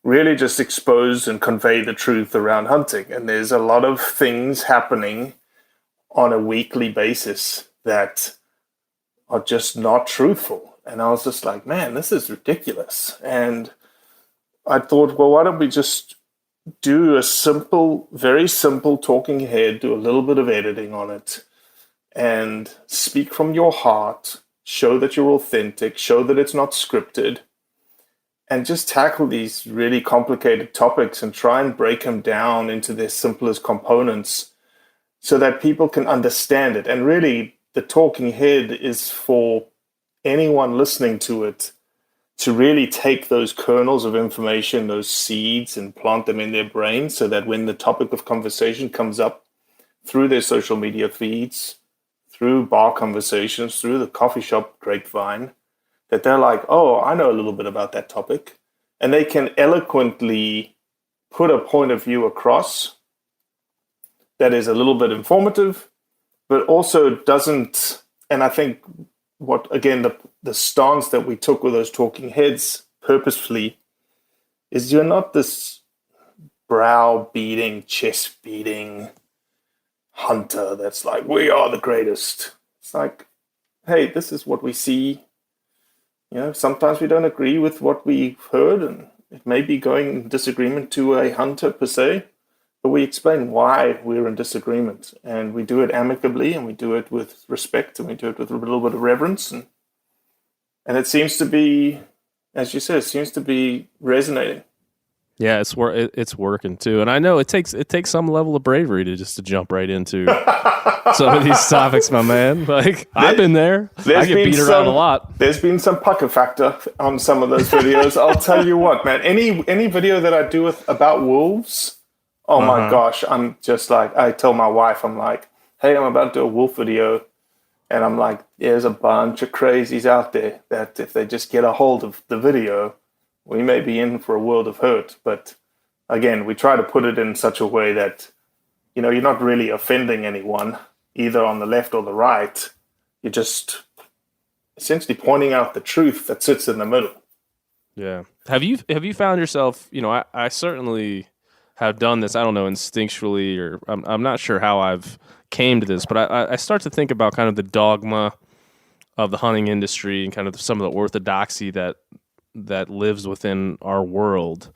really just expose and convey the truth around hunting. And there's a lot of things happening on a weekly basis that are just not truthful. And I was just like, man, this is ridiculous. And I thought, well, why don't we just do a very simple talking head, do a little bit of editing on it, and speak from your heart, show that you're authentic, show that it's not scripted, and just tackle these really complicated topics and try and break them down into their simplest components so that people can understand it. And really, the talking head is for anyone listening to it to really take those kernels of information, those seeds, and plant them in their brain so that when the topic of conversation comes up through their social media feeds, through bar conversations, through the coffee shop grapevine, that they're like, oh, I know a little bit about that topic. And they can eloquently put a point of view across that is a little bit informative, but also doesn't, and I think the stance that we took with those talking heads purposefully is you're not this brow-beating, chest-beating hunter that's like, we are the greatest. It's like, hey, this is what we see. You know, sometimes we don't agree with what we've heard, and It may be going in disagreement to a hunter per se, but we explain why we're in disagreement. And we do it amicably, and we do it with respect, and we do it with a little bit of reverence. And it seems to be, as you said, it seems to be resonating. Yeah, it's working too, and I know it takes some level of bravery to jump right into some of these topics, my man. Like I've been there. I get beat around a lot. There's been some pucker factor on some of those videos. I'll tell you what, man. Any video that I do about wolves, oh my gosh, I'm just like, I tell my wife, I'm like, hey, I'm about to do a wolf video, and I'm like, there's a bunch of crazies out there that if they just get a hold of the video, we may be in for a world of hurt. But again, we try to put it in such a way that, you're not really offending anyone, either on the left or the right. You're just essentially pointing out the truth that sits in the middle. Yeah. Have you found yourself, I certainly have done this, I don't know, instinctually, or I'm not sure how I've came to this, but I start to think about kind of the dogma of the hunting industry and kind of some of the orthodoxy that lives within our world.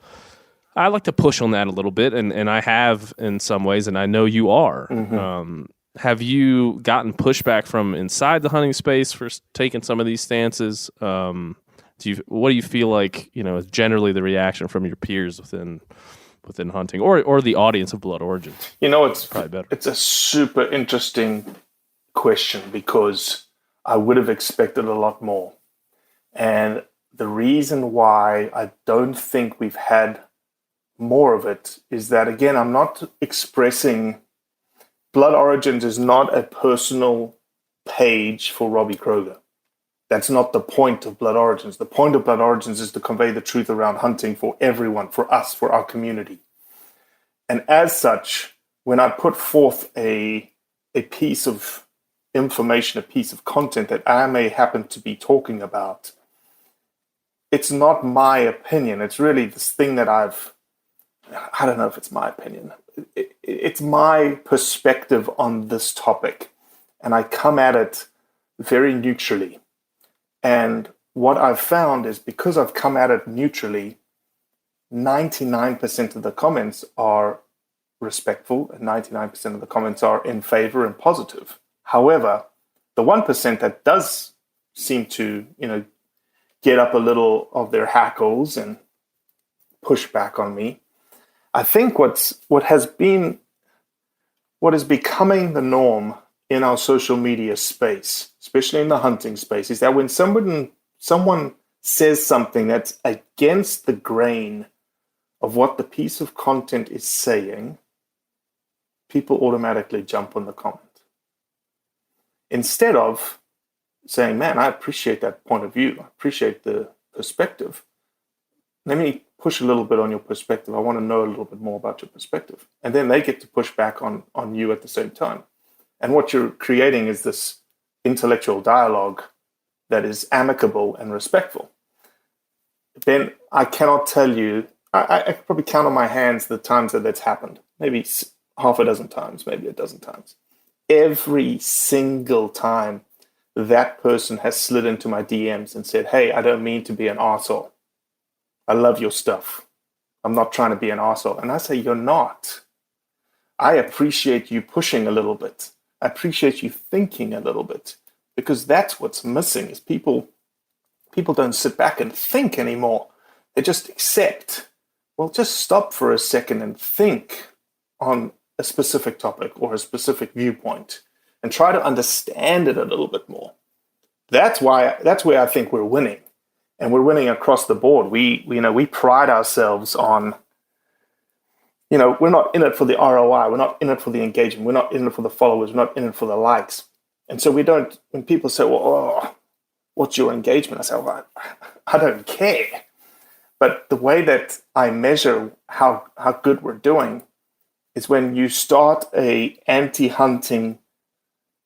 I like to push on that a little bit, and I have in some ways, and I know you are. Mm-hmm. Have you gotten pushback from inside the hunting space for taking some of these stances? What do you feel like, is generally the reaction from your peers within hunting or the audience of Blood Origins? It's probably better. It's a super interesting question because I would have expected a lot more. And the reason why I don't think we've had more of it is that, again, I'm not expressing. Blood Origins is not a personal page for Robbie Kroger. That's not the point of Blood Origins. The point of Blood Origins is to convey the truth around hunting for everyone, for us, for our community. And as such, when I put forth a piece of information, a piece of content that I may happen to be talking about, it's not my opinion. It's really this thing that I don't know if it's my opinion. It's my perspective on this topic. And I come at it very neutrally. And what I've found is because I've come at it neutrally, 99% of the comments are respectful and 99% of the comments are in favor and positive. However, the 1% that does seem to, get up a little of their hackles and push back on me, I think what is becoming the norm in our social media space, especially in the hunting space, is that when someone says something that's against the grain of what the piece of content is saying, people automatically jump on the comment. Instead of saying, man, I appreciate that point of view. I appreciate the perspective. Let me push a little bit on your perspective. I want to know a little bit more about your perspective. And then they get to push back on you at the same time. And what you're creating is this intellectual dialogue that is amicable and respectful. Then I cannot tell you, I could probably count on my hands the times that that's happened. Maybe half a dozen times, maybe a dozen times. Every single time that person has slid into my DMs and said, hey, I don't mean to be an arsehole. I love your stuff. I'm not trying to be an arsehole. And I say, you're not. I appreciate you pushing a little bit. I appreciate you thinking a little bit, because that's what's missing is people don't sit back and think anymore. They just accept. Well, just stop for a second and think on a specific topic or a specific viewpoint and try to understand it a little bit more. That's where I think we're winning. And we're winning across the board. We pride ourselves on, we're not in it for the ROI. We're not in it for the engagement. We're not in it for the followers. We're not in it for the likes. And so when people say, well, what's your engagement? I say, well, I don't care. But the way that I measure how good we're doing is when you start a anti-hunting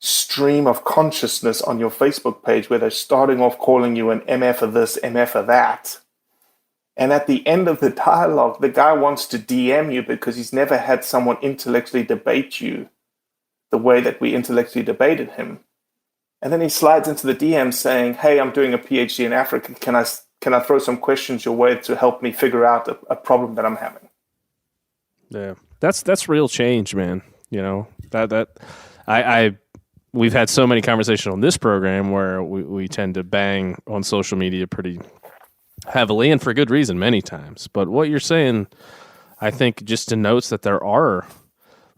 stream of consciousness on your Facebook page where they're starting off calling you an MF of this, MF of that. And at the end of the dialogue, the guy wants to DM you because he's never had someone intellectually debate you the way that we intellectually debated him. And then he slides into the DM saying, hey, I'm doing a PhD in Africa. Can I can I throw some questions your way to help me figure out a problem that I'm having? Yeah, that's real change, man. You know, we've had so many conversations on this program where we tend to bang on social media pretty heavily, and for good reason many times. But what you're saying, I think, just denotes that there are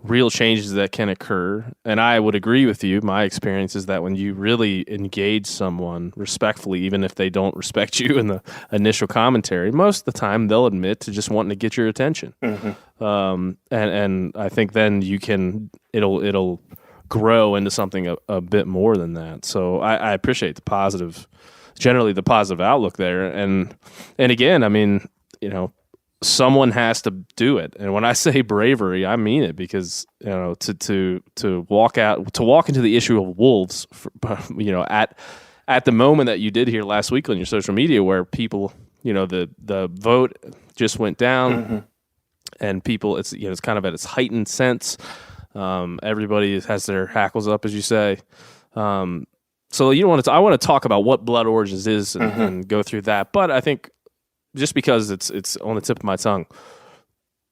real changes that can occur. And I would agree with you. My experience is that when you really engage someone respectfully, even if they don't respect you in the initial commentary, most of the time they'll admit to just wanting to get your attention. And I think then it'll grow into something a bit more than that. So I appreciate generally the positive outlook there. And again, I mean, you know, someone has to do it. And when I say bravery, I mean it, because, you know, to walk into the issue of wolves, you know, at the moment that you did here last week on your social media, where people, you know, the vote just went down, and people, it's, you know, it's kind of at its heightened sense. Everybody has their hackles up, as you say. So I want to talk about what Blood Origins is and go through that. But I think, just because it's on the tip of my tongue,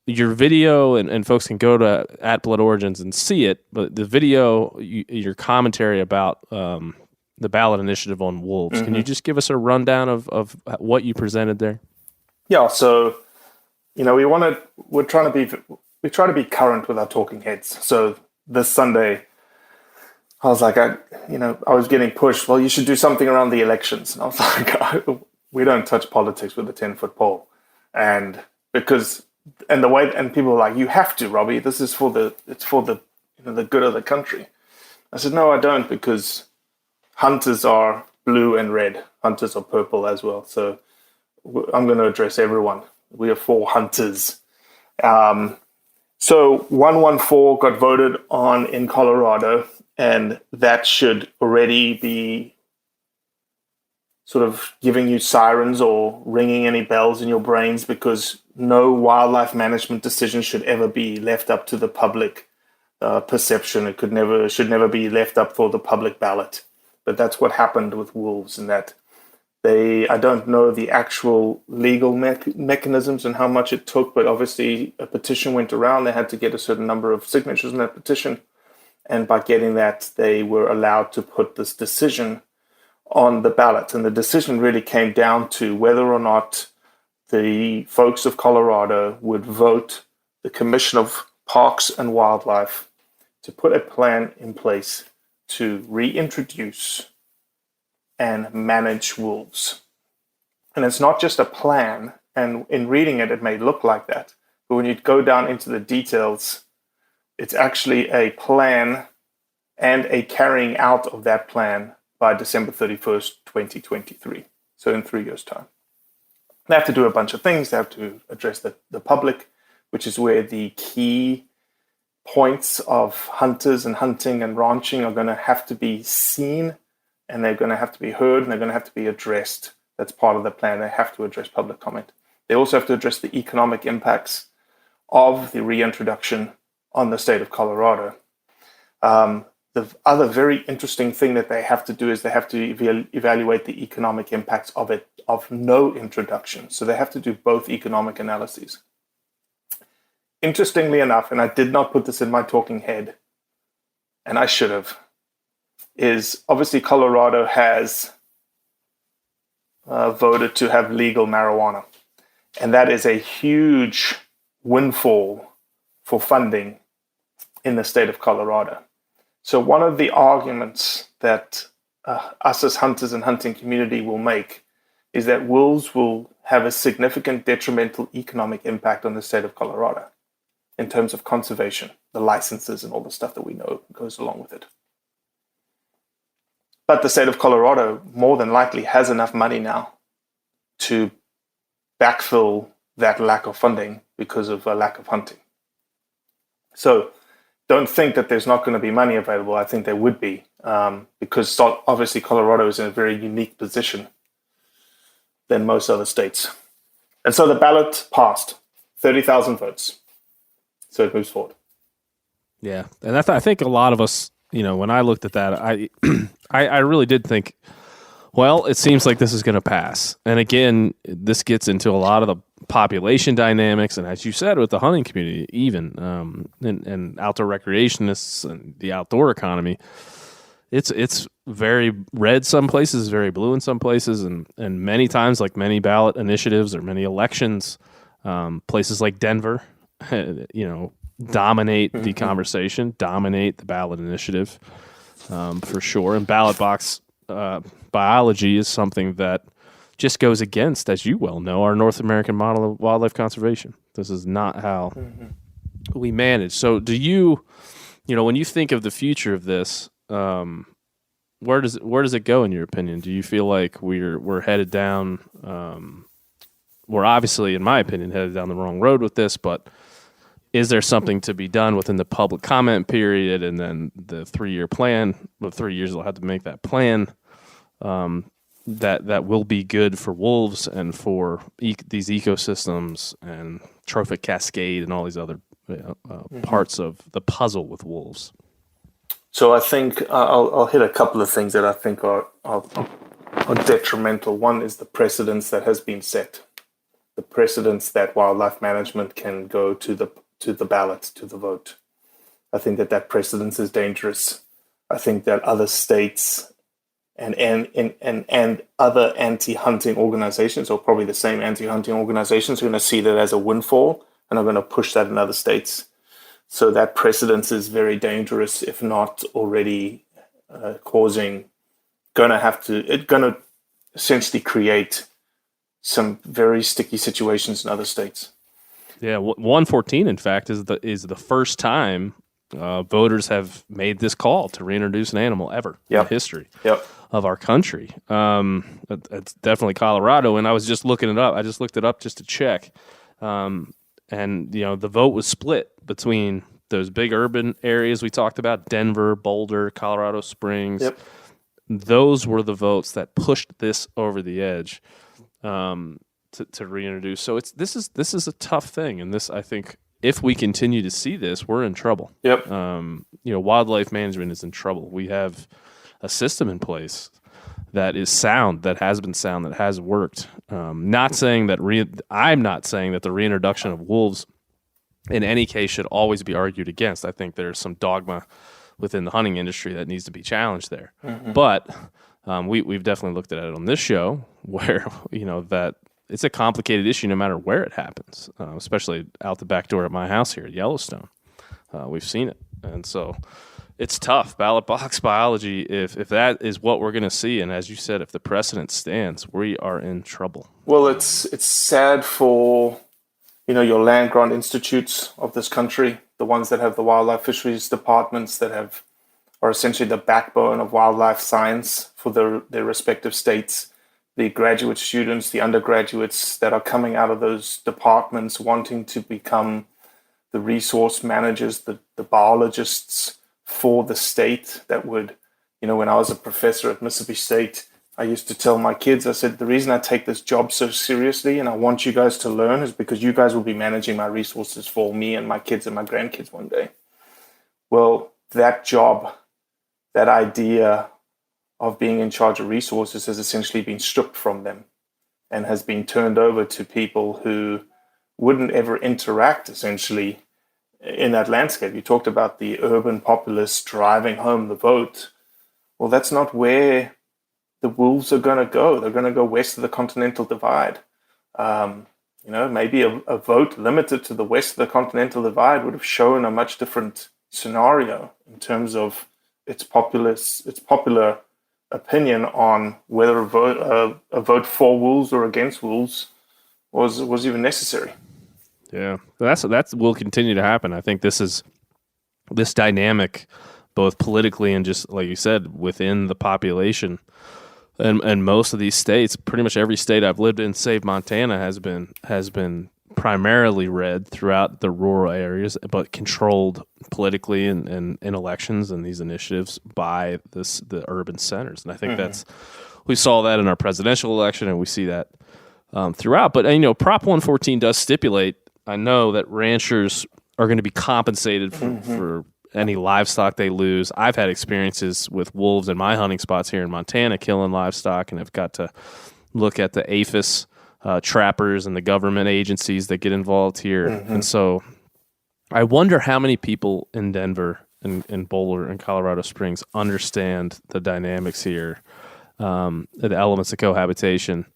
your video, and folks can go to @Blood Origins and see it, but the video, your commentary about the ballot initiative on wolves, can you just give us a rundown of what you presented there? Yeah, so, you know, we try to be current with our talking heads. So this Sunday, I was like, I was getting pushed. Well, you should do something around the elections. And I was like, we don't touch politics with a 10-foot pole. And people were like, you have to, Robbie, this is for the the good of the country. I said, no, I don't, because hunters are blue and red. Hunters are purple as well. So I'm going to address everyone. We are for hunters. So 114 got voted on in Colorado, and that should already be sort of giving you sirens or ringing any bells in your brains, because no wildlife management decision should ever be left up to the public perception. It should never be left up for the public ballot. But that's what happened with wolves, in that I don't know the actual legal mechanisms and how much it took, but obviously a petition went around. They had to get a certain number of signatures in that petition. And by getting that, they were allowed to put this decision on the ballot. And the decision really came down to whether or not the folks of Colorado would vote the Commission of Parks and Wildlife to put a plan in place to reintroduce and manage wolves. And it's not just a plan, and in reading it, it may look like that. But when you go down into the details, it's actually a plan and a carrying out of that plan by December 31st, 2023. So in 3 years' time. They have to do a bunch of things. They have to address the public, which is where the key points of hunters and hunting and ranching are going to have to be seen, and they're going to have to be heard, and they're going to have to be addressed. That's part of the plan. They have to address public comment. They also have to address the economic impacts of the reintroduction on the state of Colorado. The other very interesting thing that they have to do is they have to evaluate the economic impacts of no introduction. So they have to do both economic analyses. Interestingly enough, and I did not put this in my talking head, and I should have, is obviously Colorado has voted to have legal marijuana. And that is a huge windfall for funding in the state of Colorado. So one of the arguments that us as hunters and hunting community will make is that wolves will have a significant detrimental economic impact on the state of Colorado in terms of conservation, the licenses and all the stuff that we know goes along with it. But the state of Colorado more than likely has enough money now to backfill that lack of funding because of a lack of hunting. So don't think that there's not going to be money available. I think there would be, because obviously Colorado is in a very unique position than most other states. And so the ballot passed, 30,000 votes. So it moves forward. Yeah, and I think a lot of us, you know, when I looked at that, I really did think, Well, it seems like this is going to pass. And again, this gets into a lot of the population dynamics. And as you said, with the hunting community, even and outdoor recreationists and the outdoor economy, it's very red some places, very blue in some places. And many times, like many ballot initiatives or many elections, places like Denver, dominate the conversation, dominate the ballot initiative for sure. And ballot box biology is something that just goes against, as you well know, our North American model of wildlife conservation. This is not how we manage. So do you when you think of the future of this, where does it go in your opinion? Do you feel like we're headed down, we're obviously, in my opinion, headed down the wrong road with this, but is there something to be done within the public comment period and then the 3-year plan? Well, 3 years they'll have to make that plan that will be good for wolves and for these ecosystems and trophic cascade and all these other parts of the puzzle with wolves. So I think I'll hit a couple of things that I think are detrimental. One is the precedence that has been set. The precedence that wildlife management can go to the ballot, to the vote. I think that precedence is dangerous. I think that other states and other anti-hunting organizations, or probably the same anti-hunting organizations, are going to see that as a windfall and are going to push that in other states. So that precedence is very dangerous, if not already going to essentially create some very sticky situations in other states. Yeah, 114, in fact, is the first time voters have made this call to reintroduce an animal ever in history of our country. It's definitely Colorado, and I was just looking it up. I just looked it up just to check, and the vote was split between those big urban areas we talked about: Denver, Boulder, Colorado Springs. Yep. Those were the votes that pushed this over the edge. To reintroduce. So this is a tough thing, and this, I think, if we continue to see this, we're in trouble. Yep. Wildlife management is in trouble. We have a system in place that is sound, that has been sound, that has worked. Not saying that I'm not saying that the reintroduction of wolves in any case should always be argued against. I think there's some dogma within the hunting industry that needs to be challenged there. Mm-hmm. But we've definitely looked at it on this show where that it's a complicated issue no matter where it happens, especially out the back door at my house here at Yellowstone. We've seen it. And so it's tough. Ballot box biology, if that is what we're going to see, and as you said, if the precedent stands, we are in trouble. Well, it's sad for, your land grant institutes of this country, the ones that have the wildlife fisheries departments that are essentially the backbone of wildlife science for their respective states. The graduate students, the undergraduates that are coming out of those departments wanting to become the resource managers, the biologists for the state that would, when I was a professor at Mississippi State, I used to tell my kids, I said, the reason I take this job so seriously and I want you guys to learn is because you guys will be managing my resources for me and my kids and my grandkids one day. Well, that job, that idea of being in charge of resources has essentially been stripped from them and has been turned over to people who wouldn't ever interact essentially in that landscape. You talked about the urban populace driving home the vote. Well, that's not where the wolves are going to go. They're going to go west of the Continental Divide. Maybe a vote limited to the west of the Continental Divide would have shown a much different scenario in terms of its popular opinion on whether a vote for wolves or against wolves was even necessary. Yeah, that will continue to happen. I think this dynamic, both politically and just like you said, within the population, and most of these states, pretty much every state I've lived in, save Montana, has been primarily red throughout the rural areas, but controlled politically in elections and these initiatives by the urban centers. And I think we saw that in our presidential election, and we see that throughout. But Prop 114 does stipulate, I know, that ranchers are going to be compensated for any livestock they lose. I've had experiences with wolves in my hunting spots here in Montana killing livestock, and have got to look at the APHIS trappers and the government agencies that get involved here. And so I wonder how many people in Denver and in Boulder and Colorado Springs understand the dynamics here, the elements of cohabitation.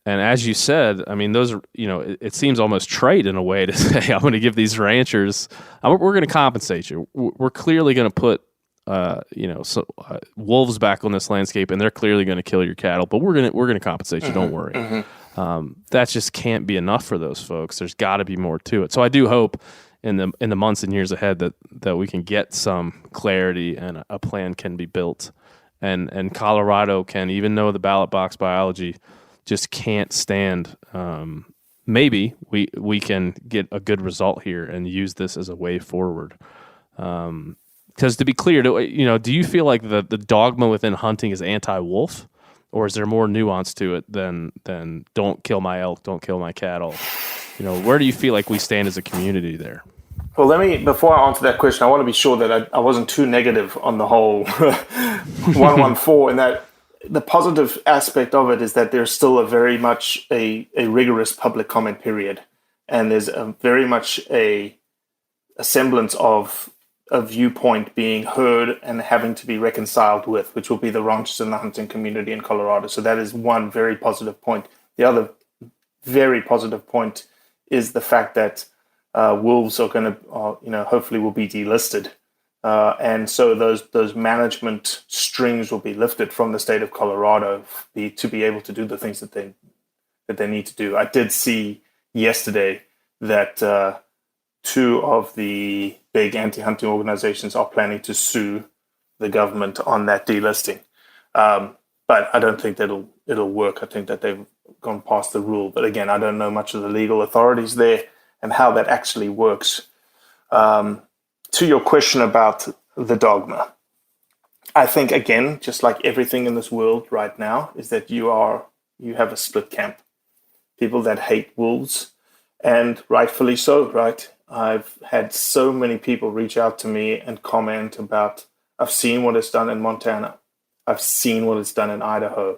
And as you said, I mean, those are, it seems almost trite in a way to say, I'm going to give these ranchers, we're going to compensate you. We're clearly going to put, wolves back on this landscape, and they're clearly going to kill your cattle, but we're going to compensate you. Don't worry. That just can't be enough for those folks. There's got to be more to it. So I do hope in the months and years ahead that we can get some clarity and a plan can be built, and Colorado can, even though the ballot box biology just can't stand. Maybe we can get a good result here and use this as a way forward. Because to be clear, do you feel like the dogma within hunting is anti-wolf, or is there more nuance to it than don't kill my elk, don't kill my cattle? Where do you feel like we stand as a community there? Well, before I answer that question, I want to be sure that I wasn't too negative on the whole 114, and that the positive aspect of it is that there's still very much a rigorous public comment period, and there's very much a semblance of a viewpoint being heard and having to be reconciled with, which will be the ranchers and the hunting community in Colorado. So that is one very positive point. The other very positive point is the fact that wolves are going to, hopefully will be delisted. And so those management strings will be lifted from the state of Colorado to be able to do the things that they need to do. I did see yesterday that two of the big anti-hunting organizations are planning to sue the government on that delisting. But I don't think that it'll work. I think that they've gone past the rule. But again, I don't know much of the legal authorities there and how that actually works. To your question about the dogma, I think, again, just like everything in this world right now, is that you have a split camp. People that hate wolves, and rightfully so, right? I've had so many people reach out to me and comment about, I've seen what it's done in Montana. I've seen what it's done in Idaho.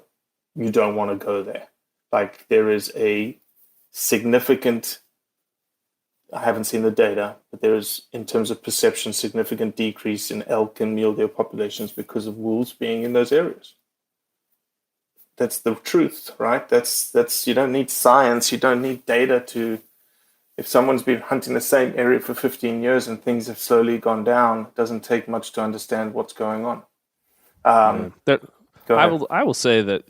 You don't want to go there. Like, there is a significant, I haven't seen the data, but there is, in terms of perception, significant decrease in elk and mule deer populations because of wolves being in those areas. That's the truth, right? That's you don't need science, you don't need data to. If someone's been hunting the same area for 15 years and things have slowly gone down, it doesn't take much to understand what's going on. I will say that.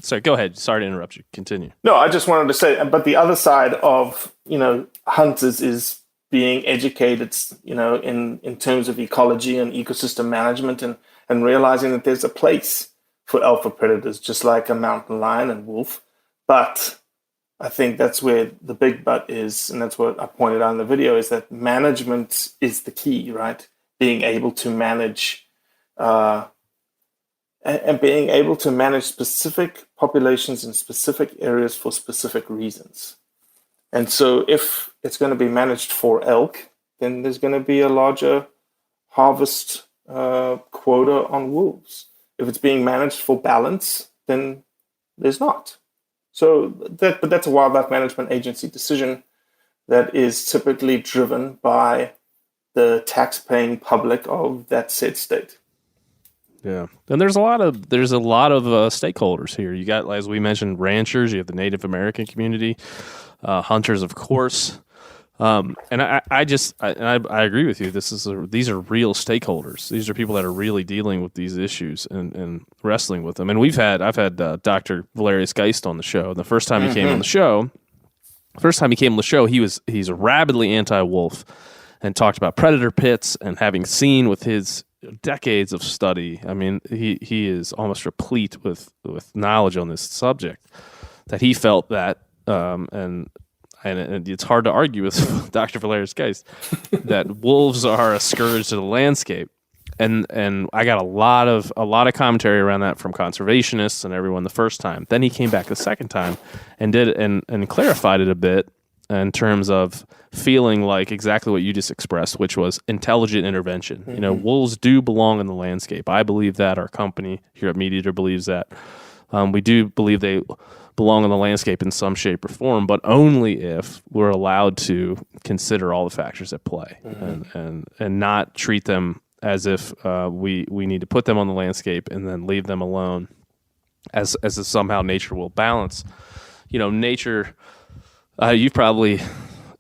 Sorry, go ahead. Sorry to interrupt you. Continue. No, I just wanted to say, but the other side of hunters is being educated, in terms of ecology and ecosystem management, and realizing that there's a place for alpha predators, just like a mountain lion and wolf. But I think that's where the big but is, and that's what I pointed out in the video, is that management is the key, right? Being able to manage and being able to manage specific populations in specific areas for specific reasons. And so if it's going to be managed for elk, then there's going to be a larger harvest quota on wolves. If it's being managed for balance, then there's not. So but that's a wildlife management agency decision that is typically driven by the tax-paying public of that said state. Yeah, and there's a lot of stakeholders here. You got, as we mentioned, ranchers. You have the Native American community, hunters, of course. And I agree with you. These are real stakeholders. These are people that are really dealing with these issues and wrestling with them. And I've had Dr. Valerius Geist on the show. The first time he came on the show, he's rabidly anti-wolf and talked about predator pits, and having seen with his decades of study. I mean, he is almost replete with knowledge on this subject, that he felt that and it's hard to argue with Dr. Valerius Geist that wolves are a scourge to the landscape. And I got a lot of commentary around that from conservationists and everyone the first time. Then he came back the second time and did and clarified it a bit. in terms of feeling like exactly what you just expressed, which was intelligent intervention. You know, wolves do belong in the landscape. I believe that. Our company here at MeatEater believes that. We do believe they belong in the landscape in some shape or form, but only if we're allowed to consider all the factors at play and not treat them as if we need to put them on the landscape and then leave them alone as if somehow nature will balance. You know, nature, you've probably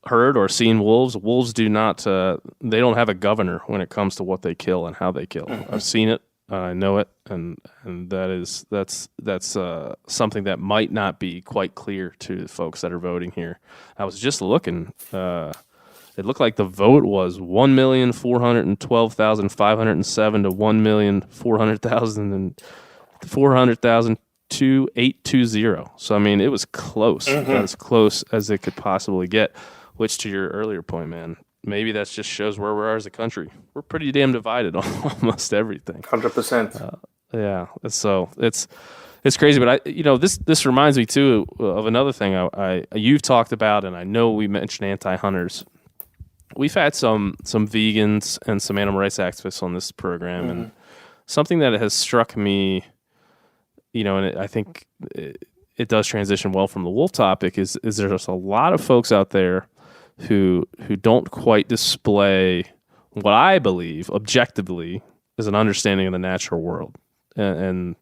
heard or seen wolves. Wolves do not, they don't have a governor when it comes to what they kill and how they kill. I've seen it. I know it, and that's something that might not be quite clear to the folks that are voting here. I was just looking. It looked like the vote was 1,412,507 to 1,400,220. So I mean, it was close, as close as it could possibly get. Which, to your earlier point, man, maybe that just shows where we are as a country. We're pretty damn divided on almost everything. 100%. Yeah. So it's crazy. But this reminds me too of another thing you've talked about, and I know we mentioned anti-hunters. We've had some vegans and some animal rights activists on this program, and something that has struck me, and I think it does transition well from the wolf topic is there's a lot of folks out there who don't quite display what I believe objectively is an understanding of the natural world. And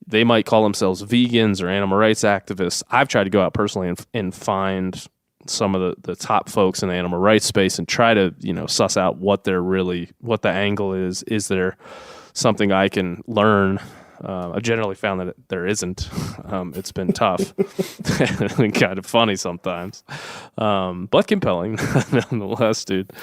they might call themselves vegans or animal rights activists. I've tried to go out personally and find some of the top folks in the animal rights space and try to, suss out what the angle is. Is there something I can learn? I've generally found that there isn't. It's been tough and kind of funny sometimes, but compelling nonetheless, dude.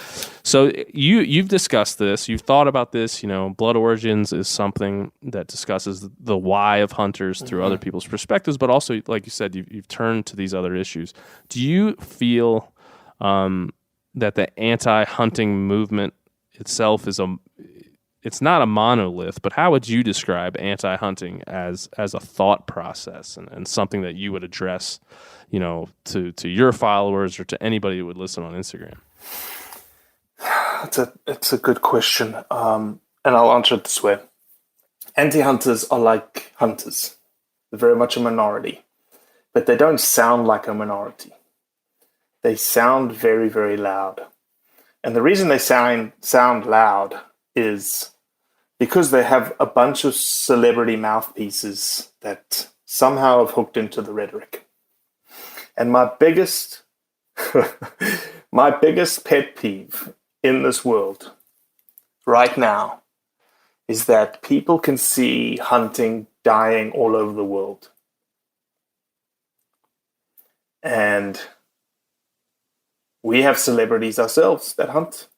So you've discussed this. You've thought about this. Blood Origins is something that discusses the why of hunters through other people's perspectives, but also, like you said, you've turned to these other issues. Do you feel that the anti-hunting movement itself it's not a monolith, but how would you describe anti-hunting as a thought process and something that you would address, to your followers or to anybody who would listen on Instagram? It's a good question, and I'll answer it this way. Anti-hunters are like hunters. They're very much a minority, but they don't sound like a minority. They sound very, very loud. And the reason they sound loud is because they have a bunch of celebrity mouthpieces that somehow have hooked into the rhetoric. And my biggest pet peeve in this world right now is that people can see hunting dying all over the world. And we have celebrities ourselves that hunt.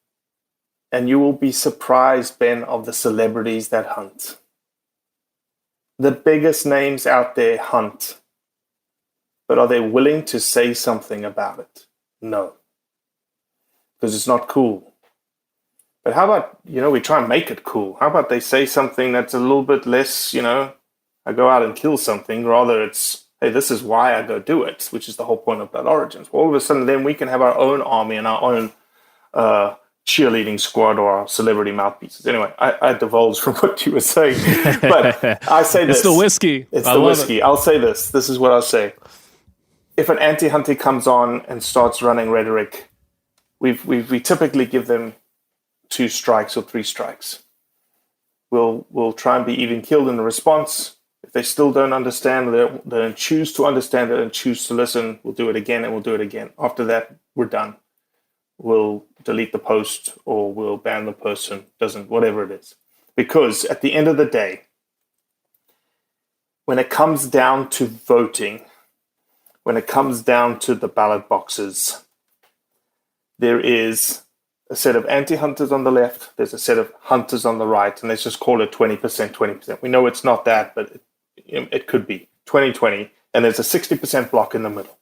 And you will be surprised, Ben, of the celebrities that hunt. The biggest names out there hunt. But are they willing to say something about it? No. Because it's not cool. But how about, we try and make it cool. How about they say something that's a little bit less, I go out and kill something. Rather it's, hey, this is why I go do it, which is the whole point of Blood Origins. Well, all of a sudden then we can have our own army and our own cheerleading squad or our celebrity mouthpieces. Anyway, I divulged from what you were saying, but I say this. It's the whiskey. It's the whiskey. I'll say this. This is what I'll say. If an anti-hunter comes on and starts running rhetoric, we typically give them 2 strikes or 3 strikes. We'll try and be even killed in the response. If they still don't understand, they don't choose to understand it and choose to listen, we'll do it again and we'll do it again. After that, we're done. We'll delete the post or we'll ban the person, whatever it is. Because at the end of the day, when it comes down to voting, when it comes down to the ballot boxes, there is a set of anti-hunters on the left, there's a set of hunters on the right, and let's just call it 20%, 20%. We know it's not that, but it could be 20-20, and there's a 60% block in the middle.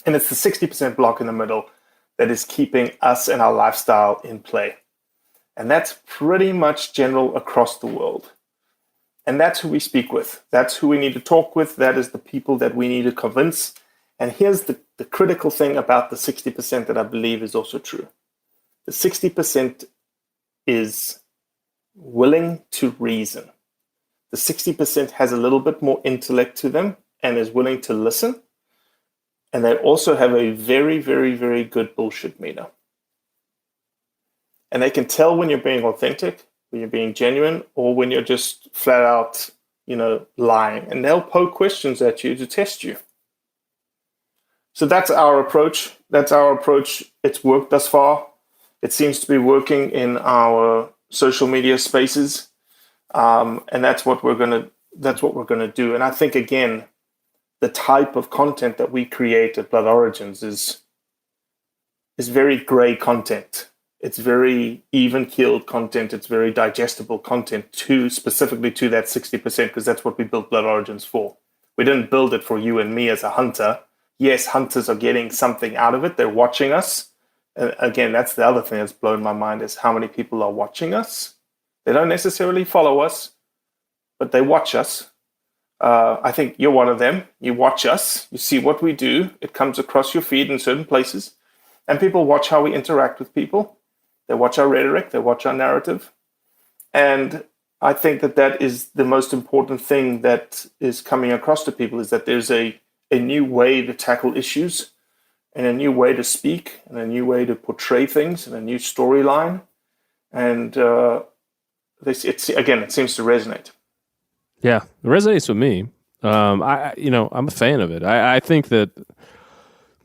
And it's the 60% block in the middle that is keeping us and our lifestyle in play. And that's pretty much general across the world. And that's who we speak with. That's who we need to talk with. That is the people that we need to convince. And here's the the critical thing about the 60% that I believe is also true. The 60% is willing to reason. The 60% has a little bit more intellect to them and is willing to listen. And they also have a very, very, very good bullshit meter. And they can tell when you're being authentic, when you're being genuine, or when you're just flat out, lying. And they'll poke questions at you to test you. So that's our approach. It's worked thus far. It seems to be working in our social media spaces. And that's what we're gonna do. And I think, again, the type of content that we create at Blood Origins is very gray content. It's very even-keeled content. It's very digestible content specifically to that 60%, because that's what we built Blood Origins for. We didn't build it for you and me as a hunter. Yes, hunters are getting something out of it. They're watching us. And again, that's the other thing that's blown my mind, is how many people are watching us. They don't necessarily follow us, but they watch us. I think you're one of them. You watch us. You see what we do. It comes across your feed in certain places. And people watch how we interact with people. They watch our rhetoric. They watch our narrative. And I think that is the most important thing that is coming across to people, is that there's a new way to tackle issues, and a new way to speak, and a new way to portray things, and a new storyline. And it seems to resonate. Yeah, it resonates with me. I'm a fan of it. I think that,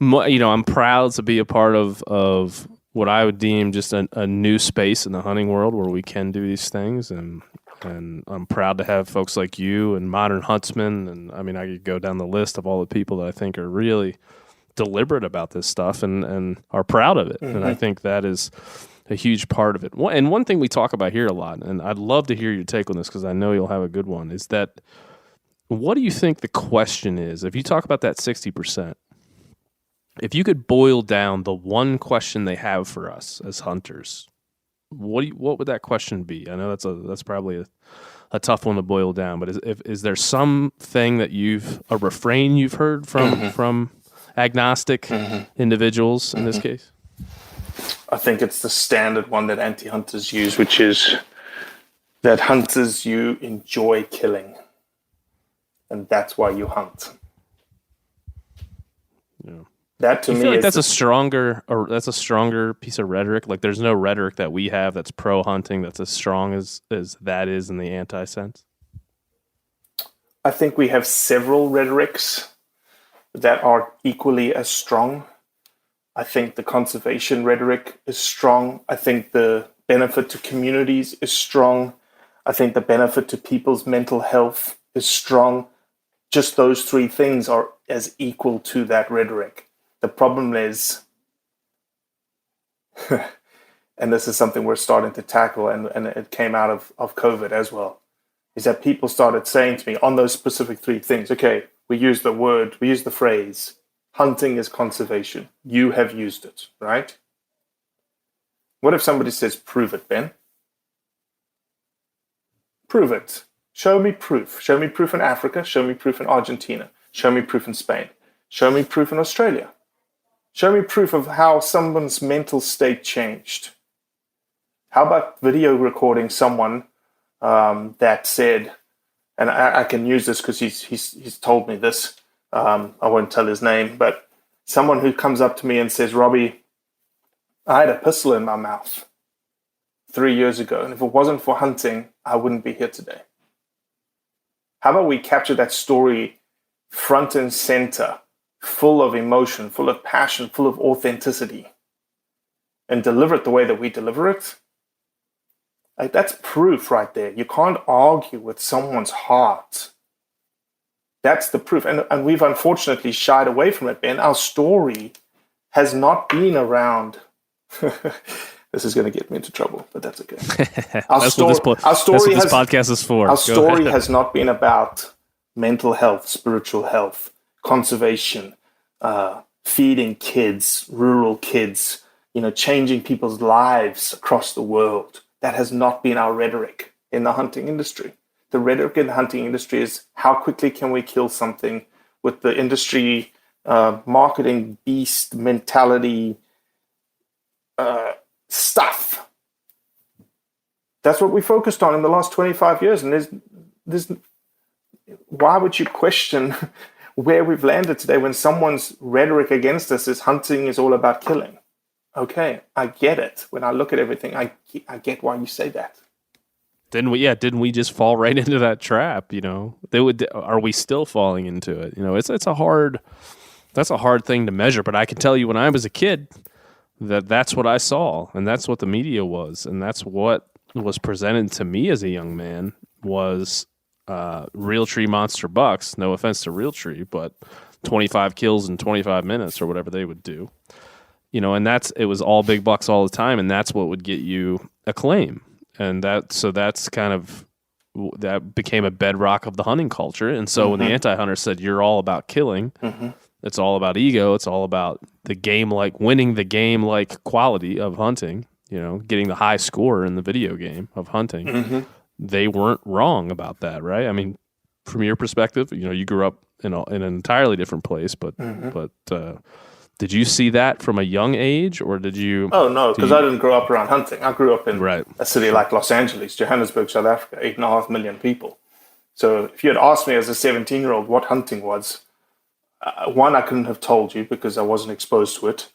I'm proud to be a part of what I would deem just a new space in the hunting world where we can do these things. And I'm proud to have folks like you and Modern Huntsman. And I mean, I could go down the list of all the people that I think are really deliberate about this stuff and are proud of it. Mm-hmm. And I think that is a huge part of it. And one thing we talk about here a lot, and I'd love to hear your take on this because I know you'll have a good one, is that what do you think the question is? If you talk about that 60%, if you could boil down the one question they have for us as hunters, what would that question be? I know that's probably a tough one to boil down, but is there something that a refrain you've heard from agnostic individuals in this case? I think it's the standard one that anti-hunters use, which is that hunters, you enjoy killing, and that's why you hunt. Yeah. That to me, feel like that's a stronger piece of rhetoric. Like, there's no rhetoric that we have that's pro hunting that's as strong as that is in the anti sense. I think we have several rhetorics that are equally as strong. I think the conservation rhetoric is strong. I think the benefit to communities is strong. I think the benefit to people's mental health is strong. Just those three things are as equal to that rhetoric. The problem is, and this is something we're starting to tackle, and it came out of COVID as well, is that people started saying to me on those specific three things, okay, we use the phrase, hunting is conservation. You have used it, right? What if somebody says, prove it, Ben? Prove it. Show me proof. Show me proof in Africa. Show me proof in Argentina. Show me proof in Spain. Show me proof in Australia. Show me proof of how someone's mental state changed. How about video recording someone that said, and I can use this because he's told me this, I won't tell his name, but someone who comes up to me and says, Robbie, I had a pistol in my mouth 3 years ago, and if it wasn't for hunting, I wouldn't be here today. How about we capture that story front and center, full of emotion, full of passion, full of authenticity, and deliver it the way that we deliver it? Like, that's proof right there. You can't argue with someone's heart. That's the proof. And we've unfortunately shied away from it, Ben. Our story has not been around. This is going to get me into trouble, but that's okay. That's what this podcast is for. Our story has not been about mental health, spiritual health, conservation, feeding kids, rural kids, changing people's lives across the world. That has not been our rhetoric in the hunting industry. The rhetoric in the hunting industry is how quickly can we kill something, with the industry marketing beast mentality stuff. That's what we focused on in the last 25 years. And there's why would you question where we've landed today when someone's rhetoric against us is hunting is all about killing? Okay, I get it. When I look at everything, I get why you say that. Didn't we just fall right into that trap? Are we still falling into it? That's a hard thing to measure. But I can tell you, when I was a kid, that's what I saw, and that's what the media was, and that's what was presented to me as a young man was Realtree monster bucks. No offense to Realtree, but 25 kills in 25 minutes or whatever they would do. And it was all big bucks all the time, and that's what would get you acclaim. And that's kind of, that became a bedrock of the hunting culture. And so when the anti-hunter said, you're all about killing, it's all about ego, it's all about the game, like winning the game, like quality of hunting, getting the high score in the video game of hunting. They weren't wrong about that, right? I mean, from your perspective, you grew up in an entirely different place, but did you see that from a young age, or did you? Oh, no, because I didn't grow up around hunting. I grew up in Right. a city like Los Angeles, Johannesburg, South Africa, 8.5 million people. So if you had asked me as a 17-year-old what hunting was, one, I couldn't have told you because I wasn't exposed to it,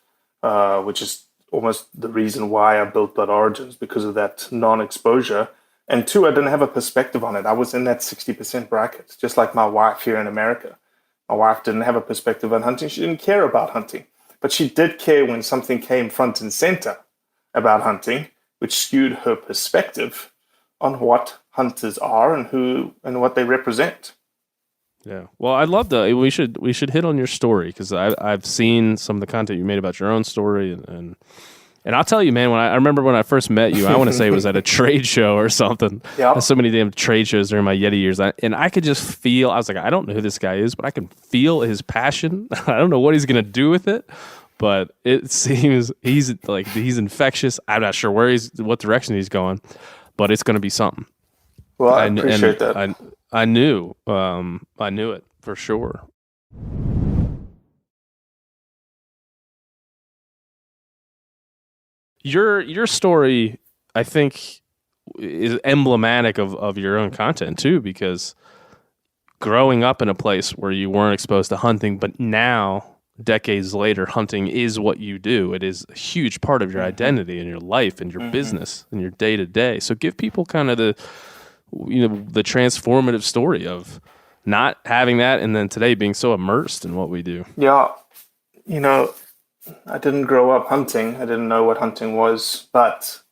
which is almost the reason why I built Blood Origins, because of that non-exposure. And two, I didn't have a perspective on it. I was in that 60% bracket, just like my wife here in America. My wife didn't have a perspective on hunting. She didn't care about hunting. But she did care when something came front and center about hunting, which skewed her perspective on what hunters are and who and what they represent. Yeah. Well, I'd love to. We should hit on your story, because I've seen some of the content you made about your own story, and I'll tell you, man. I remember when I first met you, I want to say it was at a trade show or something. Yeah. So many damn trade shows during my Yeti years, and I could just feel. I was like, I don't know who this guy is, but I can feel his passion. I don't know what he's gonna do with it, but it seems he's infectious. I'm not sure what direction he's going, but it's gonna be something. Well, I appreciate that. I knew it for sure. Your story, I think, is emblematic of your own content too, because growing up in a place where you weren't exposed to hunting, but now, decades later, hunting is what you do. It is a huge part of your identity and your life and your business and your day to day. So give people kind of the transformative story of not having that, and then today being so immersed in what we do. Yeah, I didn't grow up hunting. I didn't know what hunting was, but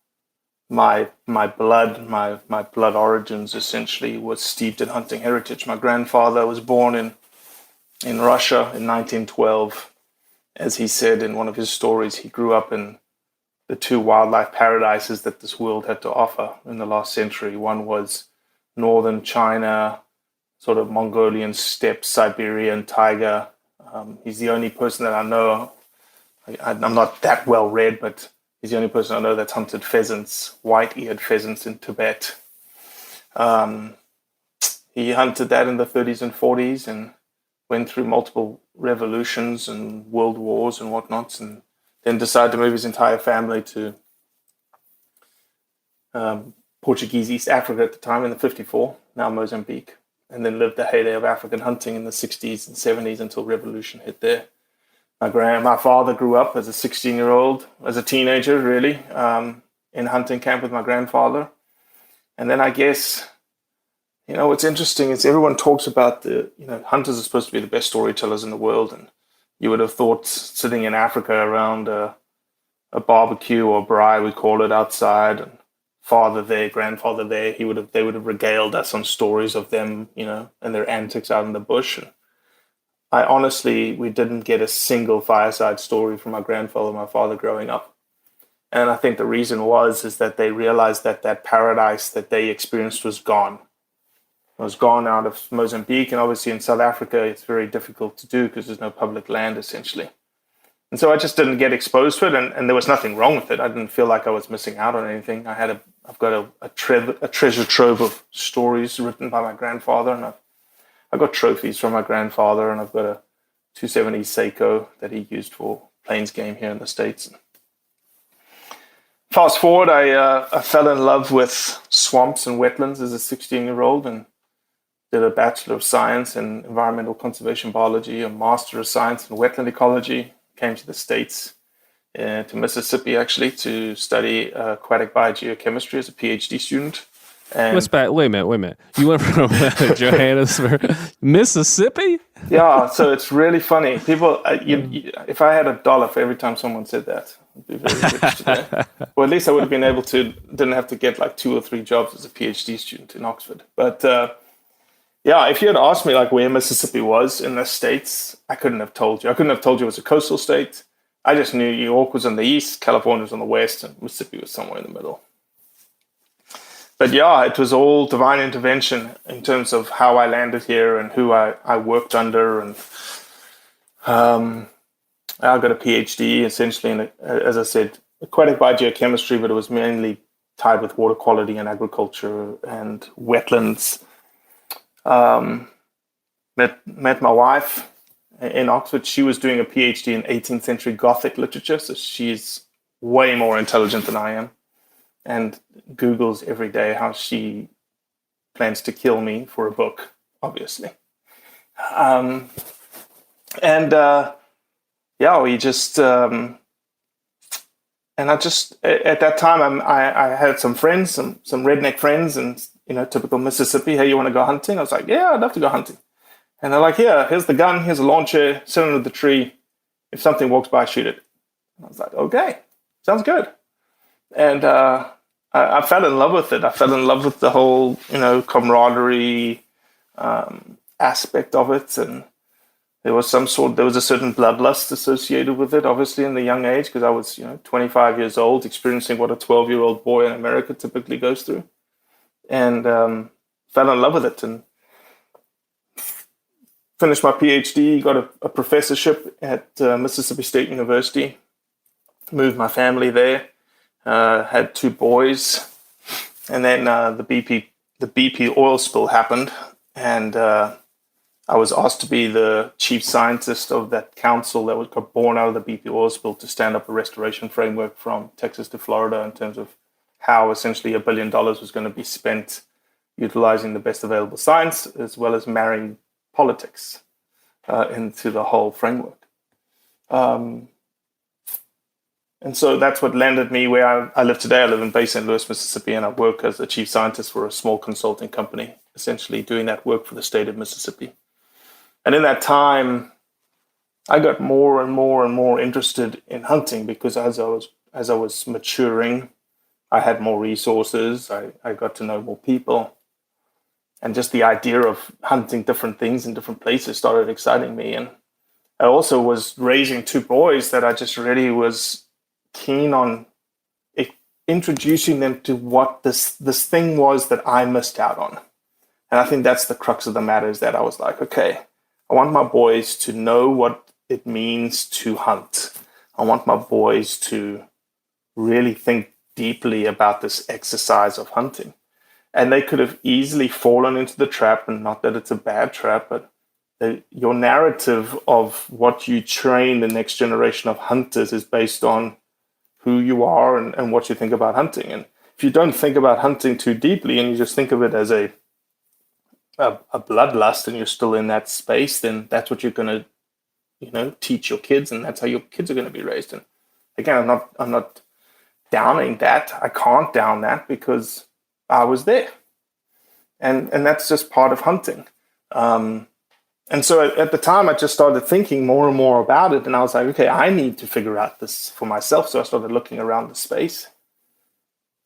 my blood origins essentially was steeped in hunting heritage. My grandfather was born in Russia in 1912. As he said in one of his stories, he grew up in the two wildlife paradises that this world had to offer in the last century. One was northern China, sort of Mongolian steppe, Siberian taiga. He's the only person that I know. I'm not that well read, but he's the only person I know that's hunted pheasants, white-eared pheasants in Tibet. He hunted that in the 30s and 40s and went through multiple revolutions and world wars and whatnots, and then decided to move his entire family to Portuguese East Africa at the time in the 54, now Mozambique, and then lived the heyday of African hunting in the 60s and 70s until revolution hit there. My father grew up as a 16-year-old, as a teenager, really, in hunting camp with my grandfather. And then I guess, what's interesting is everyone talks about hunters are supposed to be the best storytellers in the world. And you would have thought sitting in Africa around a barbecue or braai, we call it, outside, and father there, grandfather there, they would have regaled us on stories of them, and their antics out in the bush. And we didn't get a single fireside story from my grandfather and my father growing up. And I think the reason is that they realized that paradise that they experienced was gone. It was gone out of Mozambique, and obviously in South Africa, it's very difficult to do because there's no public land, essentially. And so I just didn't get exposed to it, and there was nothing wrong with it. I didn't feel like I was missing out on anything. I've got a treasure trove of stories written by my grandfather, and I got trophies from my grandfather, and I've got a 270 Seiko that he used for plains game here in the States. Fast forward, I fell in love with swamps and wetlands as a 16-year-old and did a Bachelor of Science in Environmental Conservation Biology, a Master of Science in Wetland Ecology. Came to the States, to Mississippi actually, to study aquatic biogeochemistry as a PhD student. And Wait a minute. You went from Johannesburg, Mississippi? Yeah, so it's really funny. People, if I had $1 for every time someone said that, I'd be very rich today. Or at least I would have been able to, didn't have to get like 2 or 3 jobs as a PhD student in Oxford. But if you had asked me like where Mississippi was in the States, I couldn't have told you. I couldn't have told you it was a coastal state. I just knew New York was on the east, California was on the west, and Mississippi was somewhere in the middle. But yeah, it was all divine intervention in terms of how I landed here and who I worked under. And I got a PhD essentially in, as I said, aquatic biogeochemistry, but it was mainly tied with water quality and agriculture and wetlands. Met my wife in Oxford. She was doing a PhD in 18th century Gothic literature, so she's way more intelligent than I am. And Googles every day how she plans to kill me for a book, obviously. We just, and I just, at that time, I had some friends, some redneck friends, and, typical Mississippi, hey, you want to go hunting? I was like, yeah, I'd love to go hunting. And they're like, here's the gun, here's a launcher, sit under the tree. If something walks by, shoot it. And I was like, okay, sounds good. And I fell in love with it. I fell in love with the whole, camaraderie aspect of it. And there was a certain bloodlust associated with it, obviously, in the young age, because I was, 25 years old, experiencing what a 12-year-old boy in America typically goes through. And fell in love with it and finished my PhD, got a professorship at Mississippi State University, moved my family there. Had 2 boys, and then the BP oil spill happened, and I was asked to be the chief scientist of that council that got born out of the BP oil spill to stand up a restoration framework from Texas to Florida in terms of how essentially $1 billion was going to be spent utilizing the best available science as well as marrying politics into the whole framework. And so that's what landed me where I live today. I live in Bay St. Louis, Mississippi, and I work as the chief scientist for a small consulting company, essentially doing that work for the state of Mississippi. And in that time, I got more and more and more interested in hunting because as I was maturing, I had more resources. I got to know more people. And just the idea of hunting different things in different places started exciting me. And I also was raising 2 boys that I just really was keen on introducing them to what this thing was that I missed out on. And I think that's the crux of the matter, is that I was like, okay, I want my boys to know what it means to hunt. I want my boys to really think deeply about this exercise of hunting. And they could have easily fallen into the trap, and not that it's a bad trap, but your narrative of what you train the next generation of hunters is based on who you are and what you think about hunting. And if you don't think about hunting too deeply and you just think of it as a bloodlust and you're still in that space, then that's what you're going to, teach your kids, and that's how your kids are going to be raised. And again, I'm not downing that. I can't down that because I was there. And that's just part of hunting. And so at the time, I just started thinking more and more about it. And I was like, okay, I need to figure out this for myself. So I started looking around the space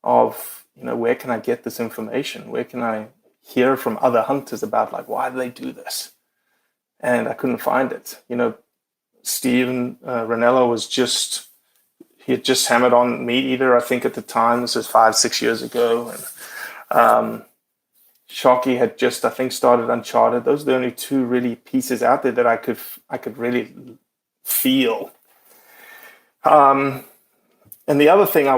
of, where can I get this information? Where can I hear from other hunters about, like, why do they do this? And I couldn't find it. Steven Ranello he had just hammered on MeatEater, I think, at the time. This was 5-6 years ago. And Shockey had just, I think, started Uncharted. Those are the only 2 really pieces out there that I could really feel. And the other thing I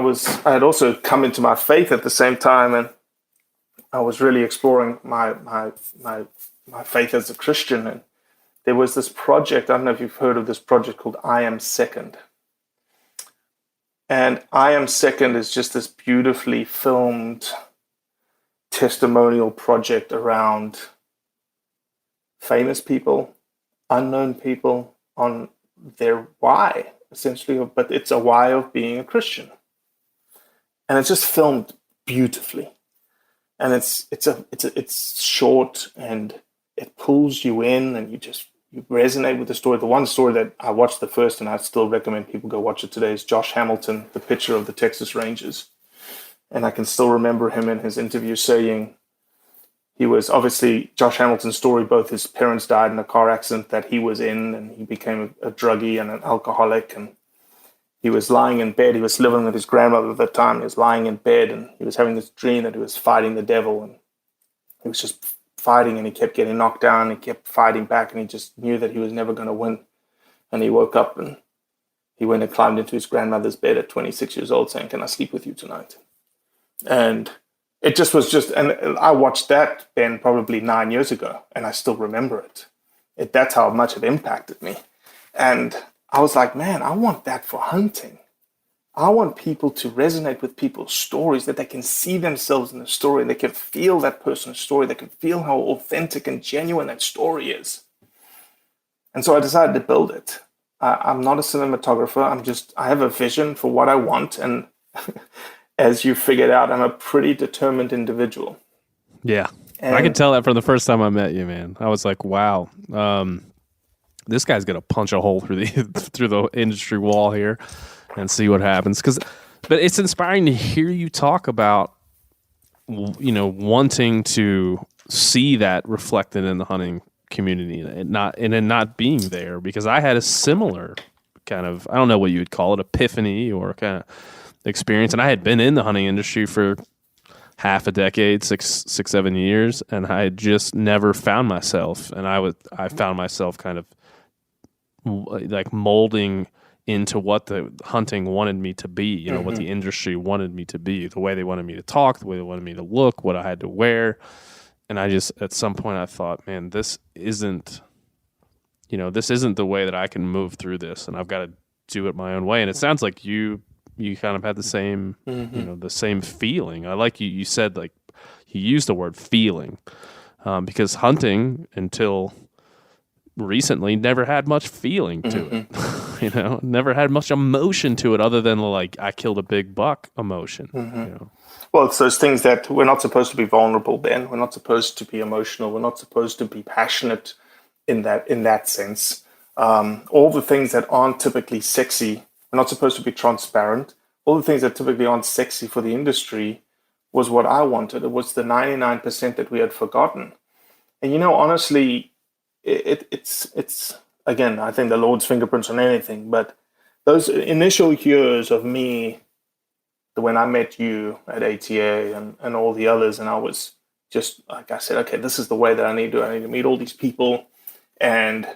had also come into my faith at the same time, and I was really exploring my faith as a Christian. And there was this project. I don't know if you've heard of this project called I Am Second. And I Am Second is just this beautifully filmed testimonial project around famous people, unknown people, on their why, essentially. But it's a why of being a Christian. And it's just filmed beautifully. And it's short, and it pulls you in, and you resonate with the story. The one story that I watched the first, and I still recommend people go watch it today, is Josh Hamilton, the pitcher of the Texas Rangers. And I can still remember him in his interview saying he was, obviously, Josh Hamilton's story, both his parents died in a car accident that he was in, and he became a druggie and an alcoholic, and he was lying in bed. He was living with his grandmother at the time. He was lying in bed, and he was having this dream that he was fighting the devil, and he was just fighting, and he kept getting knocked down. He kept fighting back, and he just knew that he was never going to win. And he woke up, and he went and climbed into his grandmother's bed at 26 years old, saying, "Can I sleep with you tonight?" And it just was and I watched that, Ben, probably 9 years ago, and I still remember it. That's how much it impacted me. And I was like, man, I want that for hunting. I want people to resonate with people's stories, that they can see themselves in the story, they can feel that person's story, they can feel how authentic and genuine that story is. And so I decided to build it. I'm not a cinematographer. I have a vision for what I want. And as you figured out, I'm a pretty determined individual. Yeah. And I could tell that from the first time I met you, man. I was like, wow, this guy's going to punch a hole through the industry wall here and see what happens. But it's inspiring to hear you talk about, wanting to see that reflected in the hunting community and not being there, because I had a similar kind of, I don't know what you would call it, epiphany or kind of experience. And I had been in the hunting industry for half a decade, 7 years, and I had just never found myself. And I found myself kind of like molding into what the hunting wanted me to be, what the industry wanted me to be, the way they wanted me to talk, the way they wanted me to look, what I had to wear. And I just, at some point I thought, man, this isn't the way that I can move through this, and I've got to do it my own way. And it sounds like you kind of had the same, the same feeling. I like you said, like, you used the word feeling, because hunting until recently never had much feeling to it, never had much emotion to it other than like, I killed a big buck emotion. Well, it's those things that we're not supposed to be vulnerable, Ben. We're not supposed to be emotional. We're not supposed to be passionate in that sense. All the things that aren't typically sexy, we're not supposed to be transparent. All the things that typically aren't sexy for the industry was what I wanted. It was the 99% that we had forgotten. And honestly, it's again, I think the Lord's fingerprints on anything, but those initial years of me, when I met you at ATA and all the others, and I was just, like I said, okay, this is the way that I need to meet all these people, and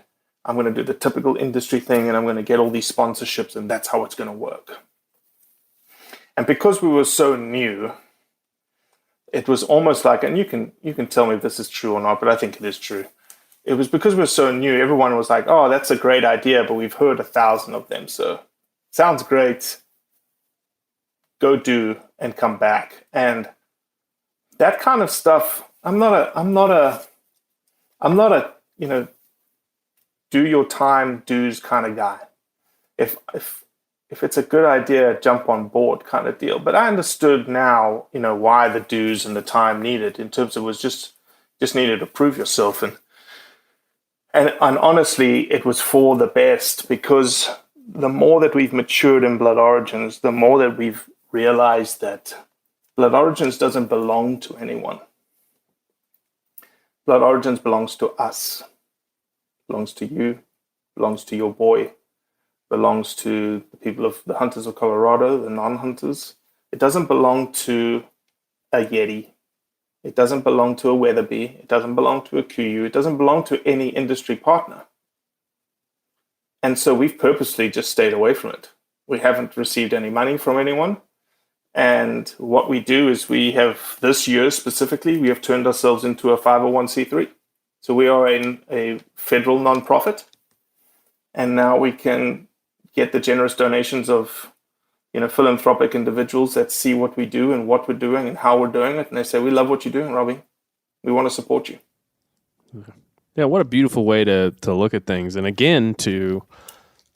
I'm going to do the typical industry thing, and I'm going to get all these sponsorships, and that's how it's going to work. And because we were so new, it was almost like, and you can tell me if this is true or not, but I think it is true. It was because we were so new, everyone was like, oh, that's a great idea, but we've heard 1,000 of them, so sounds great. Go do and come back. And that kind of stuff, I'm not a do your time dues kind of guy. If it's a good idea, jump on board kind of deal. But I understood now, why the dues and the time needed, in terms of it was just needed to prove yourself. And honestly, it was for the best, because the more that we've matured in Blood Origins, the more that we've realized that Blood Origins doesn't belong to anyone. Blood Origins belongs to us. Belongs to you. Belongs to your boy. Belongs to the people of the hunters of Colorado, the non-hunters. It doesn't belong to a Yeti. It doesn't belong to a Weatherby. It doesn't belong to a QU. It doesn't belong to any industry partner. And so we've purposely just stayed away from it. We haven't received any money from anyone. And what we do is we have, this year specifically, we have turned ourselves into a 501c3. So we are a federal nonprofit, and now we can get the generous donations of philanthropic individuals that see what we do and what we're doing and how we're doing it, and they say, we love what you're doing, Robbie. We want to support you. Yeah, what a beautiful way to look at things, and again to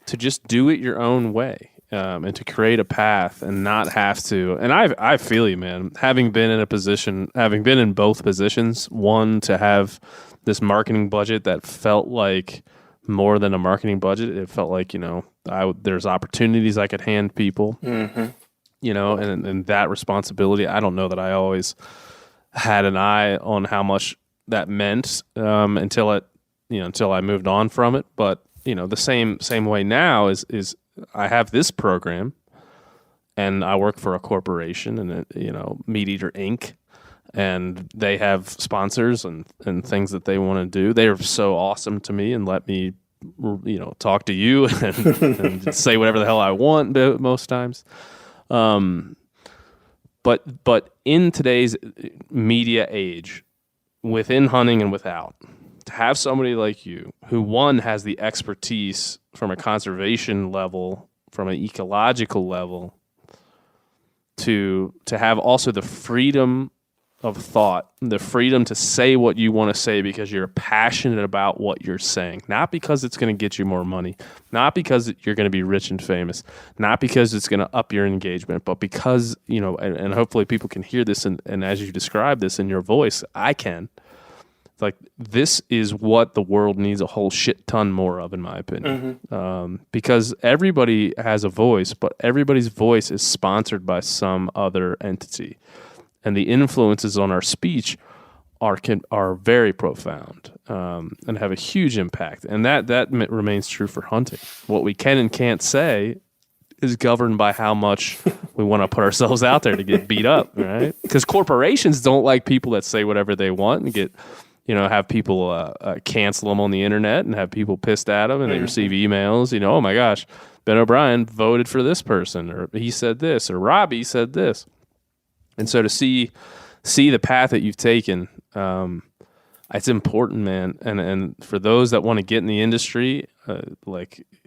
just do it your own way, and to create a path and not have to. And I feel you, man. Having been in both positions, one to have this marketing budget that felt like more than a marketing budget. It felt like there's opportunities I could hand people, and that responsibility. I don't know that I always had an eye on how much that meant until I moved on from it. But the same way now is I have this program, and I work for a corporation, and MeatEater Inc. And they have sponsors and things that they want to do. They are so awesome to me and let me talk to you and say whatever the hell I want most times. But in today's media age, within hunting and without, to have somebody like you who, one, has the expertise from a conservation level, from an ecological level, to have also the freedom of thought, the freedom to say what you want to say because you're passionate about what you're saying, not because it's going to get you more money, not because you're going to be rich and famous, not because it's going to up your engagement, but because, and hopefully people can hear this, and as you describe this in your voice, I can. It's like, this is what the world needs a whole shit ton more of, in my opinion. Because everybody has a voice, but everybody's voice is sponsored by some other entity. And the influences on our speech are very profound, and have a huge impact. And that remains true for hunting. What we can and can't say is governed by how much we want to put ourselves out there to get beat up, right? Because corporations don't like people that say whatever they want and get, have people cancel them on the internet and have people pissed at them, and they receive emails, oh my gosh, Ben O'Brien voted for this person, or he said this, or Robbie said this. And so to see the path that you've taken, it's important, man. And for those that want to get in the industry,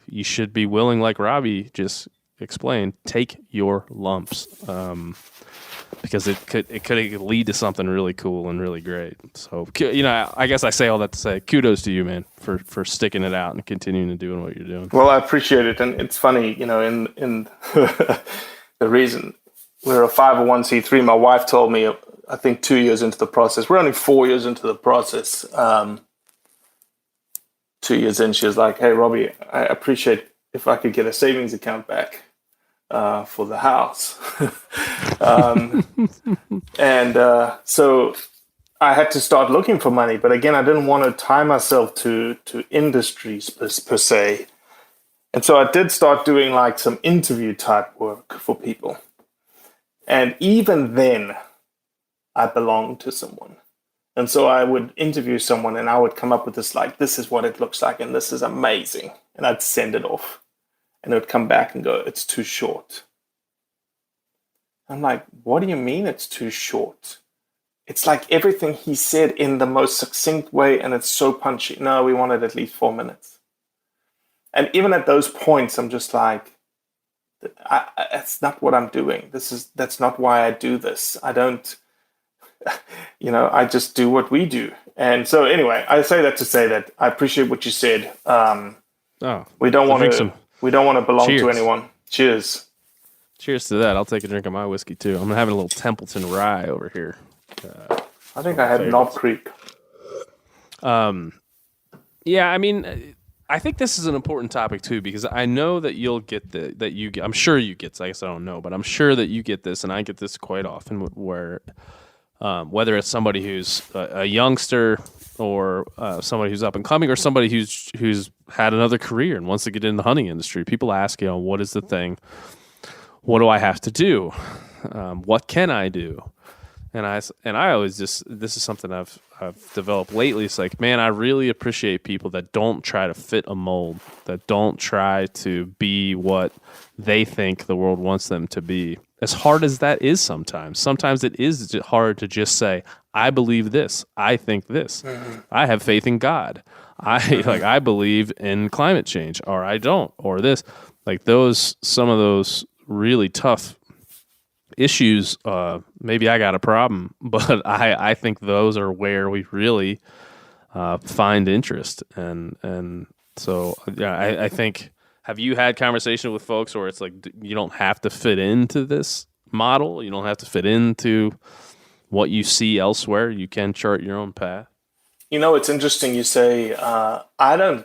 you should be willing, like Robbie just explained, take your lumps, because it could lead to something really cool and really great. So I guess I say all that to say kudos to you, man, for sticking it out and continuing to doing what you're doing. Well, I appreciate it, and it's funny, in the reason. We're a 501c3. My wife told me, I think 2 years into the process. We're only 4 years into the process. 2 years in, she was like, hey, Robbie, I appreciate if I could get a savings account back for the house. So I had to start looking for money. But again, I didn't want to tie myself to industries per se. And so I did start doing like some interview type work for people. And even then, I belonged to someone. And so I would interview someone and I would come up with this, like, this is what it looks like and this is amazing. And I'd send it off. And it would come back and go, it's too short. I'm like, what do you mean it's too short? It's like everything he said in the most succinct way and it's so punchy. No, we wanted at least 4 minutes. And even at those points, I'm just like, that's not what I'm doing. That's not why I do this. I don't, I just do what we do. And so anyway, I say that to say that I appreciate what you said. We don't want to belong to anyone. Cheers. Cheers to that. I'll take a drink of my whiskey too. I'm having a little Templeton rye over here. I think I had Knob Creek. Yeah, I mean, I think this is an important topic too, because I know that you'll get I'm sure you get, I guess I don't know, but I'm sure that you get this, and I get this quite often, where whether it's somebody who's a youngster or somebody who's up and coming, or somebody who's had another career and wants to get in the hunting industry, people ask, what is the thing? What do I have to do? What can I do? And I always this is something I've developed lately. It's like, man, I really appreciate people that don't try to fit a mold, that don't try to be what they think the world wants them to be. As hard as that is sometimes it is hard to just say, I believe this. I think this. I have faith in God. I believe in climate change, or I don't, or this. Like some of those really tough issues, maybe I got a problem, but I think those are where we really find interest. And so, yeah, I think, have you had conversation with folks where it's like, you don't have to fit into this model? You don't have to fit into what you see elsewhere? You can chart your own path? It's interesting you say, honestly,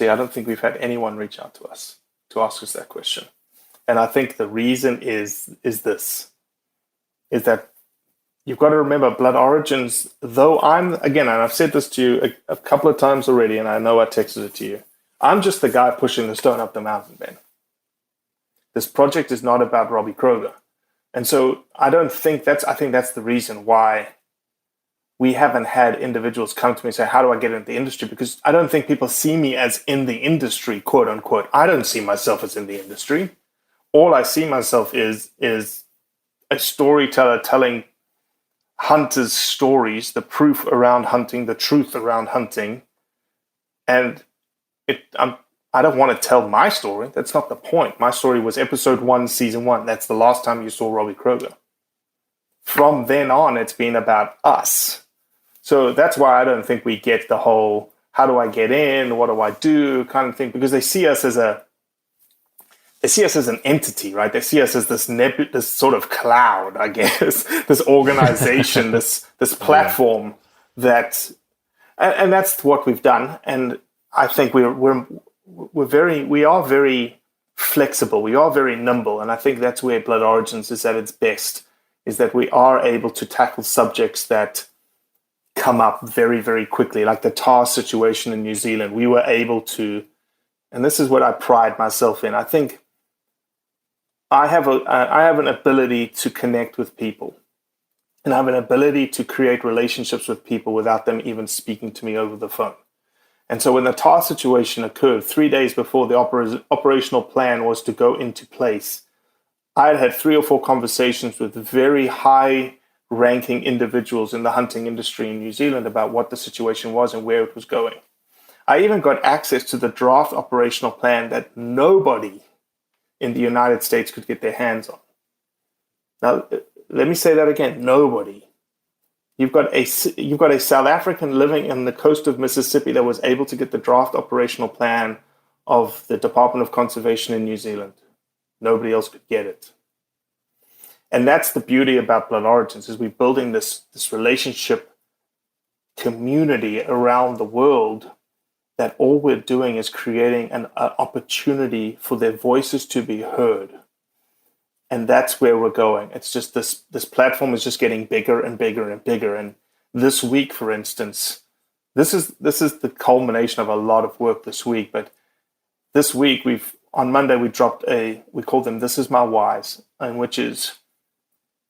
I don't think we've had anyone reach out to us to ask us that question. And I think the reason is that you've got to remember Blood Origins, though and I've said this to you a couple of times already, and I know I texted it to you, I'm just the guy pushing the stone up the mountain, Ben. This project is not about Robbie Kroger. And so I think that's the reason why we haven't had individuals come to me and say, how do I get into the industry? Because I don't think people see me as in the industry, quote unquote. I don't see myself as in the industry. All I see myself is a storyteller telling hunters' stories, the proof around hunting, the truth around hunting. And I don't want to tell my story. That's not the point. My story was episode 1, season 1. That's the last time you saw Robbie Kroger. From then on, it's been about us. So that's why I don't think we get the whole, how do I get in? What do I do? Kind of thing, because they see us as an entity, right? They see us as this sort of cloud, I guess, this organization, this platform that, and that's what we've done. And I think we are very flexible. We are very nimble. And I think that's where Blood Origins is at its best, is that we are able to tackle subjects that come up very, very quickly, like the tar situation in New Zealand. We were able to, and this is what I pride myself in. I think I have an ability to connect with people, and I have an ability to create relationships with people without them even speaking to me over the phone. And so when the tar situation occurred 3 days before the operational plan was to go into place, I had 3 or 4 conversations with very high-ranking individuals in the hunting industry in New Zealand about what the situation was and where it was going. I even got access to the draft operational plan that nobody in the United States could get their hands on. Now, let me say that again, nobody. You've got a South African living in the coast of Mississippi that was able to get the draft operational plan of the Department of Conservation in New Zealand. Nobody else could get it. And that's the beauty about Blood Origins, is we're building this relationship community around the world, that all we're doing is creating an opportunity for their voices to be heard. And that's where we're going. It's just this platform is just getting bigger and bigger and bigger. And this week, for instance, this is the culmination of a lot of work this week. But this week, on Monday, we dropped we call them This Is My Whys, and which is,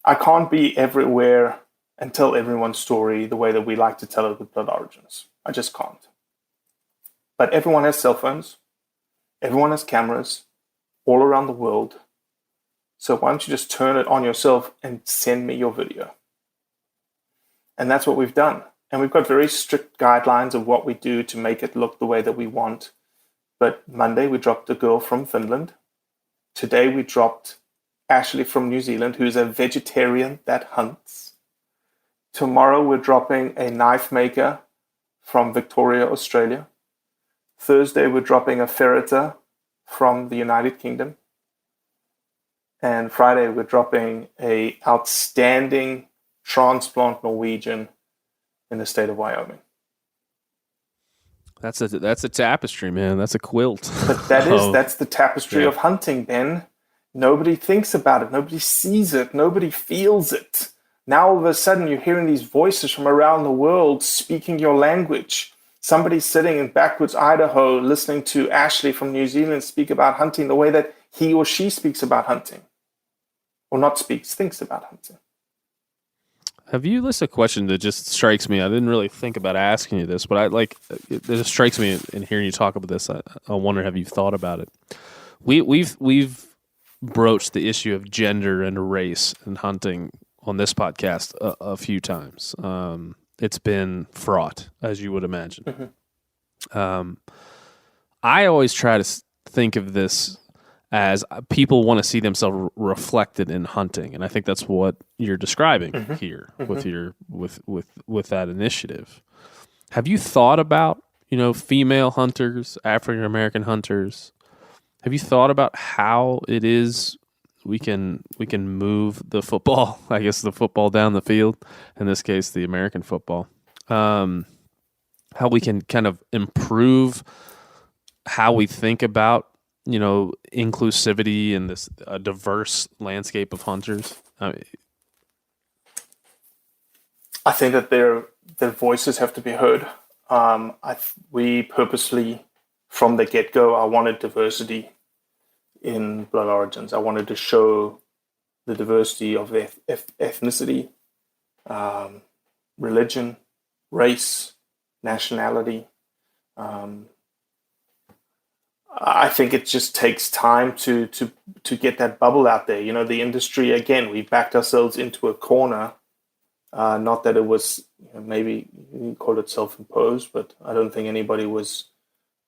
I can't be everywhere and tell everyone's story the way that we like to tell it with Blood Origins. I just can't. But everyone has cell phones. Everyone has cameras all around the world. So why don't you just turn it on yourself and send me your video? And that's what we've done. And we've got very strict guidelines of what we do to make it look the way that we want. But Monday, we dropped a girl from Finland. Today, we dropped Ashley from New Zealand, who's a vegetarian that hunts. Tomorrow, we're dropping a knife maker from Victoria, Australia. Thursday, we're dropping a ferreter from the United Kingdom. And Friday, we're dropping a outstanding transplant Norwegian in the state of Wyoming. That's a tapestry, man. That's a quilt. But that's the tapestry of hunting, Ben. Nobody thinks about it. Nobody sees it. Nobody feels it. Now all of a sudden you're hearing these voices from around the world speaking your language. Somebody's sitting in backwoods Idaho listening to Ashley from New Zealand speak about hunting the way that he or she speaks about hunting. Or not speaks, thinks about hunting. Have you listened to a question that just strikes me? I didn't really think about asking you this, but it just strikes me in hearing you talk about this. I wonder, have you thought about it? We've broached the issue of gender and race and hunting on this podcast a few times. It's been fraught, as you would imagine. I always try to think of this as people want to see themselves reflected in hunting, and I think that's what you're describing here with your with that initiative. Have you thought about, female hunters, African American hunters? Have you thought about how it is we can move the football, I guess the football down the field, in this case the American football, how we can kind of improve how we think about, inclusivity in this diverse landscape of hunters? I think that their voices have to be heard. We purposely, from the get-go, I wanted diversity in Blood Origins. I wanted to show the diversity of ethnicity, religion, race, nationality. I think it just takes time to get that bubble out there. The industry, again, we backed ourselves into a corner. Not that it was, maybe you call it self-imposed, but I don't think anybody was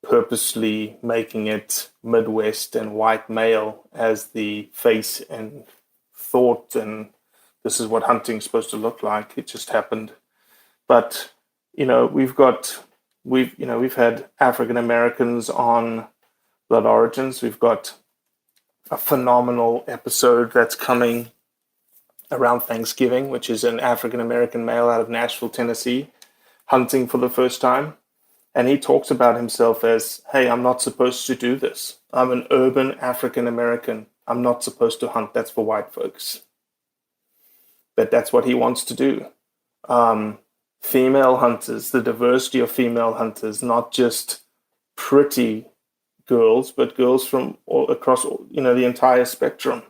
purposely making it Midwest and white male as the face and thought, and this is what hunting's supposed to look like. It just happened. But, we've had African Americans on Blood Origins. We've got a phenomenal episode that's coming around Thanksgiving, which is an African American male out of Nashville, Tennessee, hunting for the first time. And he talks about himself as, hey, I'm not supposed to do this. I'm an urban African American. I'm not supposed to hunt. That's for white folks. But that's what he wants to do. Female hunters, the diversity of female hunters, not just pretty girls, but girls from all across, the entire spectrum.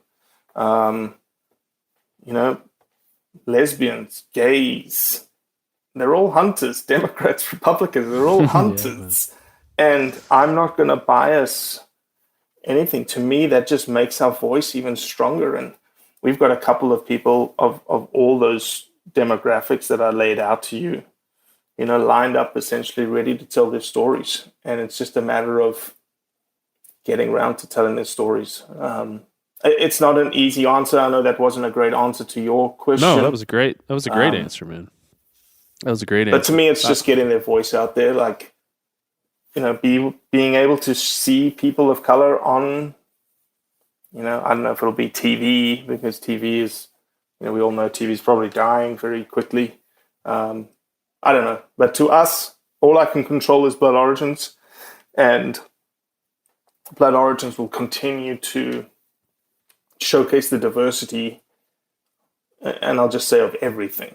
Lesbians, gays, they're all hunters. Democrats, Republicans, they're all hunters. And I'm not going to bias anything. To me, that just makes our voice even stronger. And we've got a couple of people of all those demographics that I laid out to you, lined up, essentially ready to tell their stories. And it's just a matter of getting around to telling their stories. It's not an easy answer. I know that wasn't a great answer to your question. No, that was a great answer, man. That was a great answer. But to me, it's just getting their voice out there. Like, being able to see people of color on, I don't know if it'll be TV, because TV is, we all know TV is probably dying very quickly. I don't know. But to us, all I can control is Blood Origins. And Blood Origins will continue to showcase the diversity, and I'll just say of everything,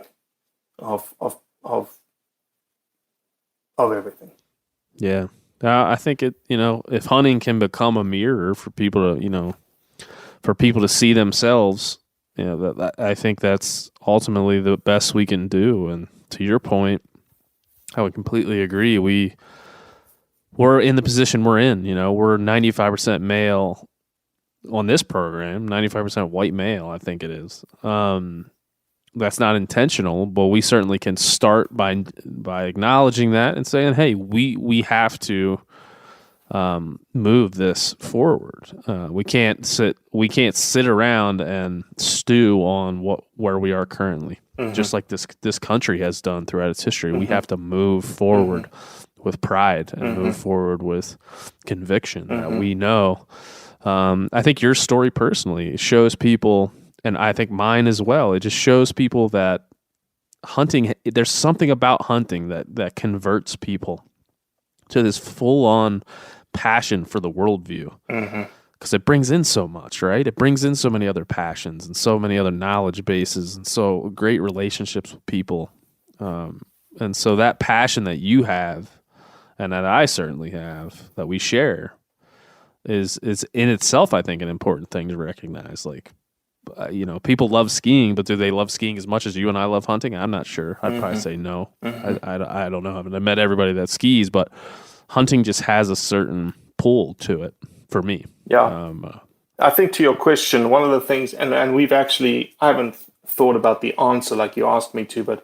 of everything. Yeah, I think it. If hunting can become a mirror for people to, see themselves, I think that's ultimately the best we can do. And to your point, I would completely agree. We're in the position we're in. We're 95% male on this program, 95% white male, I think it is. That's not intentional, but we certainly can start by acknowledging that and saying, hey, we have to move this forward. We can't sit around and stew on where we are currently, just like this country has done throughout its history. We have to move forward with pride and move forward with conviction that we know. I think your story personally shows people, and I think mine as well, it just shows people that hunting, there's something about hunting that converts people to this full-on passion for the worldview. Because it brings in so much, right? It brings in so many other passions and so many other knowledge bases and so great relationships with people. And so that passion that you have, and that I certainly have, that we share, is in itself, I think, an important thing to recognize. Like, people love skiing, but do they love skiing as much as you and I love hunting? I'm not sure. I'd probably say no. I don't know. I mean, I met everybody that skis, but hunting just has a certain pull to it for me. Yeah. I think to your question, one of the things, and I haven't thought about the answer like you asked me to, but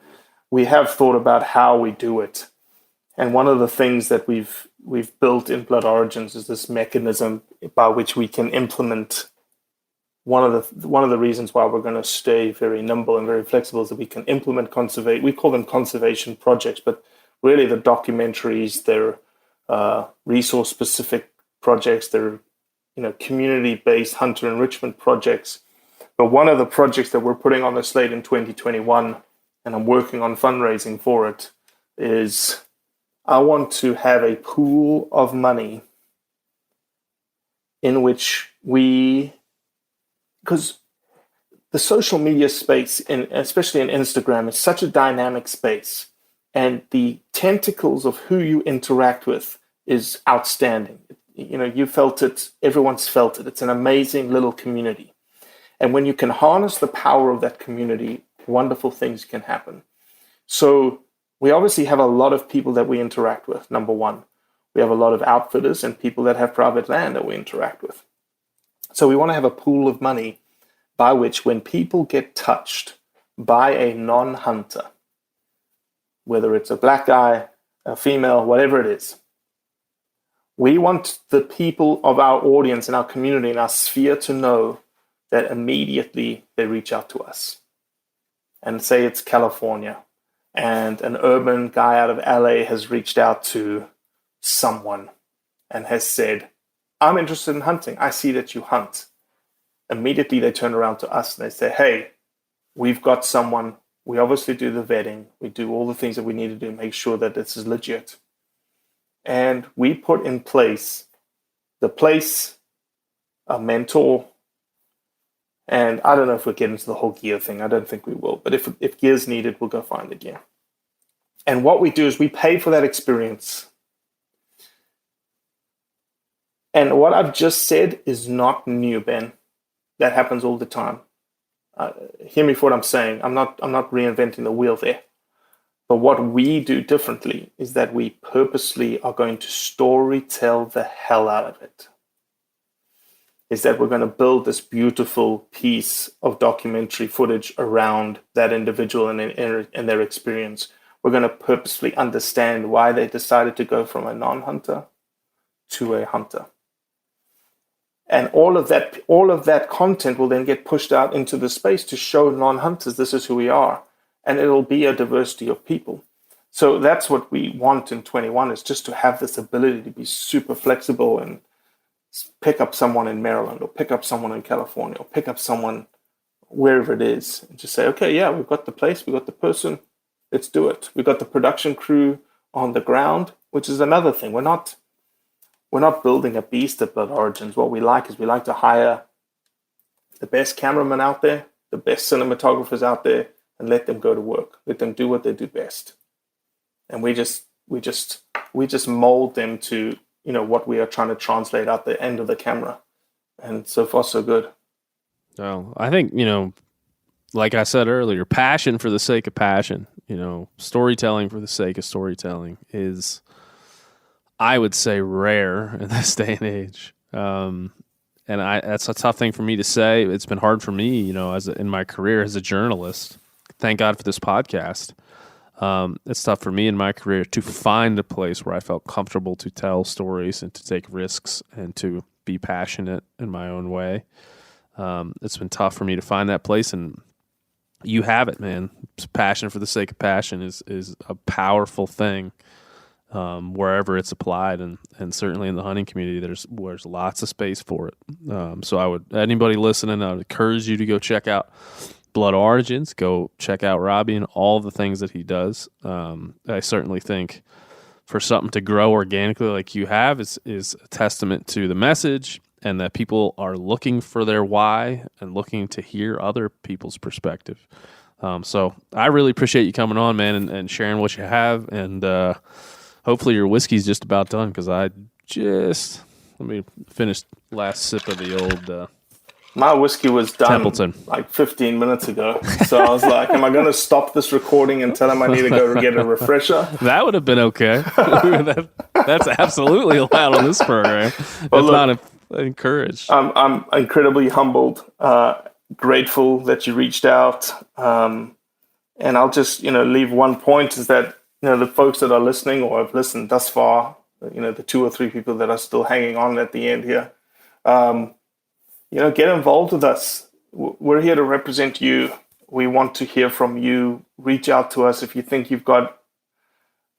we have thought about how we do it. And one of the things that we've built in Blood Origins is this mechanism by which we can implement. One of the reasons why we're going to stay very nimble and very flexible is that we can implement we call them conservation projects, but really the documentaries, they're resource specific projects, they're community-based hunter enrichment projects. But one of the projects that we're putting on the slate in 2021, and I'm working on fundraising for it, is I want to have a pool of money in which because the social media space, especially in Instagram, is such a dynamic space, and the tentacles of who you interact with is outstanding. You felt it, everyone's felt it. It's an amazing little community. And when you can harness the power of that community, wonderful things can happen. So we obviously have a lot of people that we interact with, number one. We have a lot of outfitters and people that have private land that we interact with. So we want to have a pool of money by which when people get touched by a non-hunter, whether it's a black guy, a female, whatever it is, we want the people of our audience and our community and our sphere to know that immediately they reach out to us. And say it's California, and an urban guy out of LA has reached out to someone and has said, I'm interested in hunting. I see that you hunt. Immediately they turn around to us and they say, hey, we've got someone. We obviously do the vetting. We do all the things that we need to do to make sure that this is legit. And we put in place a mentor. And I don't know if we'll get into the whole gear thing. I don't think we will. But if gear's needed, we'll go find the gear. And what we do is we pay for that experience. And what I've just said is not new, Ben. That happens all the time. Hear me for what I'm saying. I'm not reinventing the wheel there. But what we do differently is that we purposely are going to story tell the hell out of it. Is that we're going to build this beautiful piece of documentary footage around that individual and their experience. We're going to purposely understand why they decided to go from a non-hunter to a hunter. And all of that content will then get pushed out into the space to show non-hunters this is who we are. And it'll be a diversity of people. So that's what we want in 21, is just to have this ability to be super flexible and pick up someone in Maryland or pick up someone in California or pick up someone wherever it is and just say, okay, yeah, we've got the place, we've got the person, let's do it. We've got the production crew on the ground, which is another thing. We're not building a beast at Blood Origins. What we like is we like to hire the best cameramen out there, the best cinematographers out there, and let them go to work. Let them do what they do best. And we just mold them to, what we are trying to translate out the end of the camera. And so far, so good. Well, I think, like I said earlier, passion for the sake of passion, storytelling for the sake of storytelling is, I would say, rare in this day and age. And that's a tough thing for me to say. It's been hard for me, in my career as a journalist. Thank God for this podcast. It's tough for me in my career to find a place where I felt comfortable to tell stories and to take risks and to be passionate in my own way. It's been tough for me to find that place, and you have it, man. Passion for the sake of passion is a powerful thing wherever it's applied, and certainly in the hunting community, there's lots of space for it. So anybody listening, I would encourage you to go check out Blood Origins, go check out Robbie and all the things that he does. I certainly think for something to grow organically like you have is a testament to the message, and that people are looking for their why and looking to hear other people's perspective. So I really appreciate you coming on, man, and sharing what you have. And hopefully your whiskey's just about done, because let me finish last sip of the old my whiskey was done Templeton like 15 minutes ago. So I was like, am I going to stop this recording and tell him I need to go get a refresher? That would have been okay. That's absolutely allowed on this program. It's not encouraged. I'm incredibly humbled. grateful that you reached out. And I'll just, leave one point is that, the folks that are listening or have listened thus far, the 2 or 3 people that are still hanging on at the end here, get involved with us. We're here to represent you. We want to hear from you. Reach out to us if you think you've got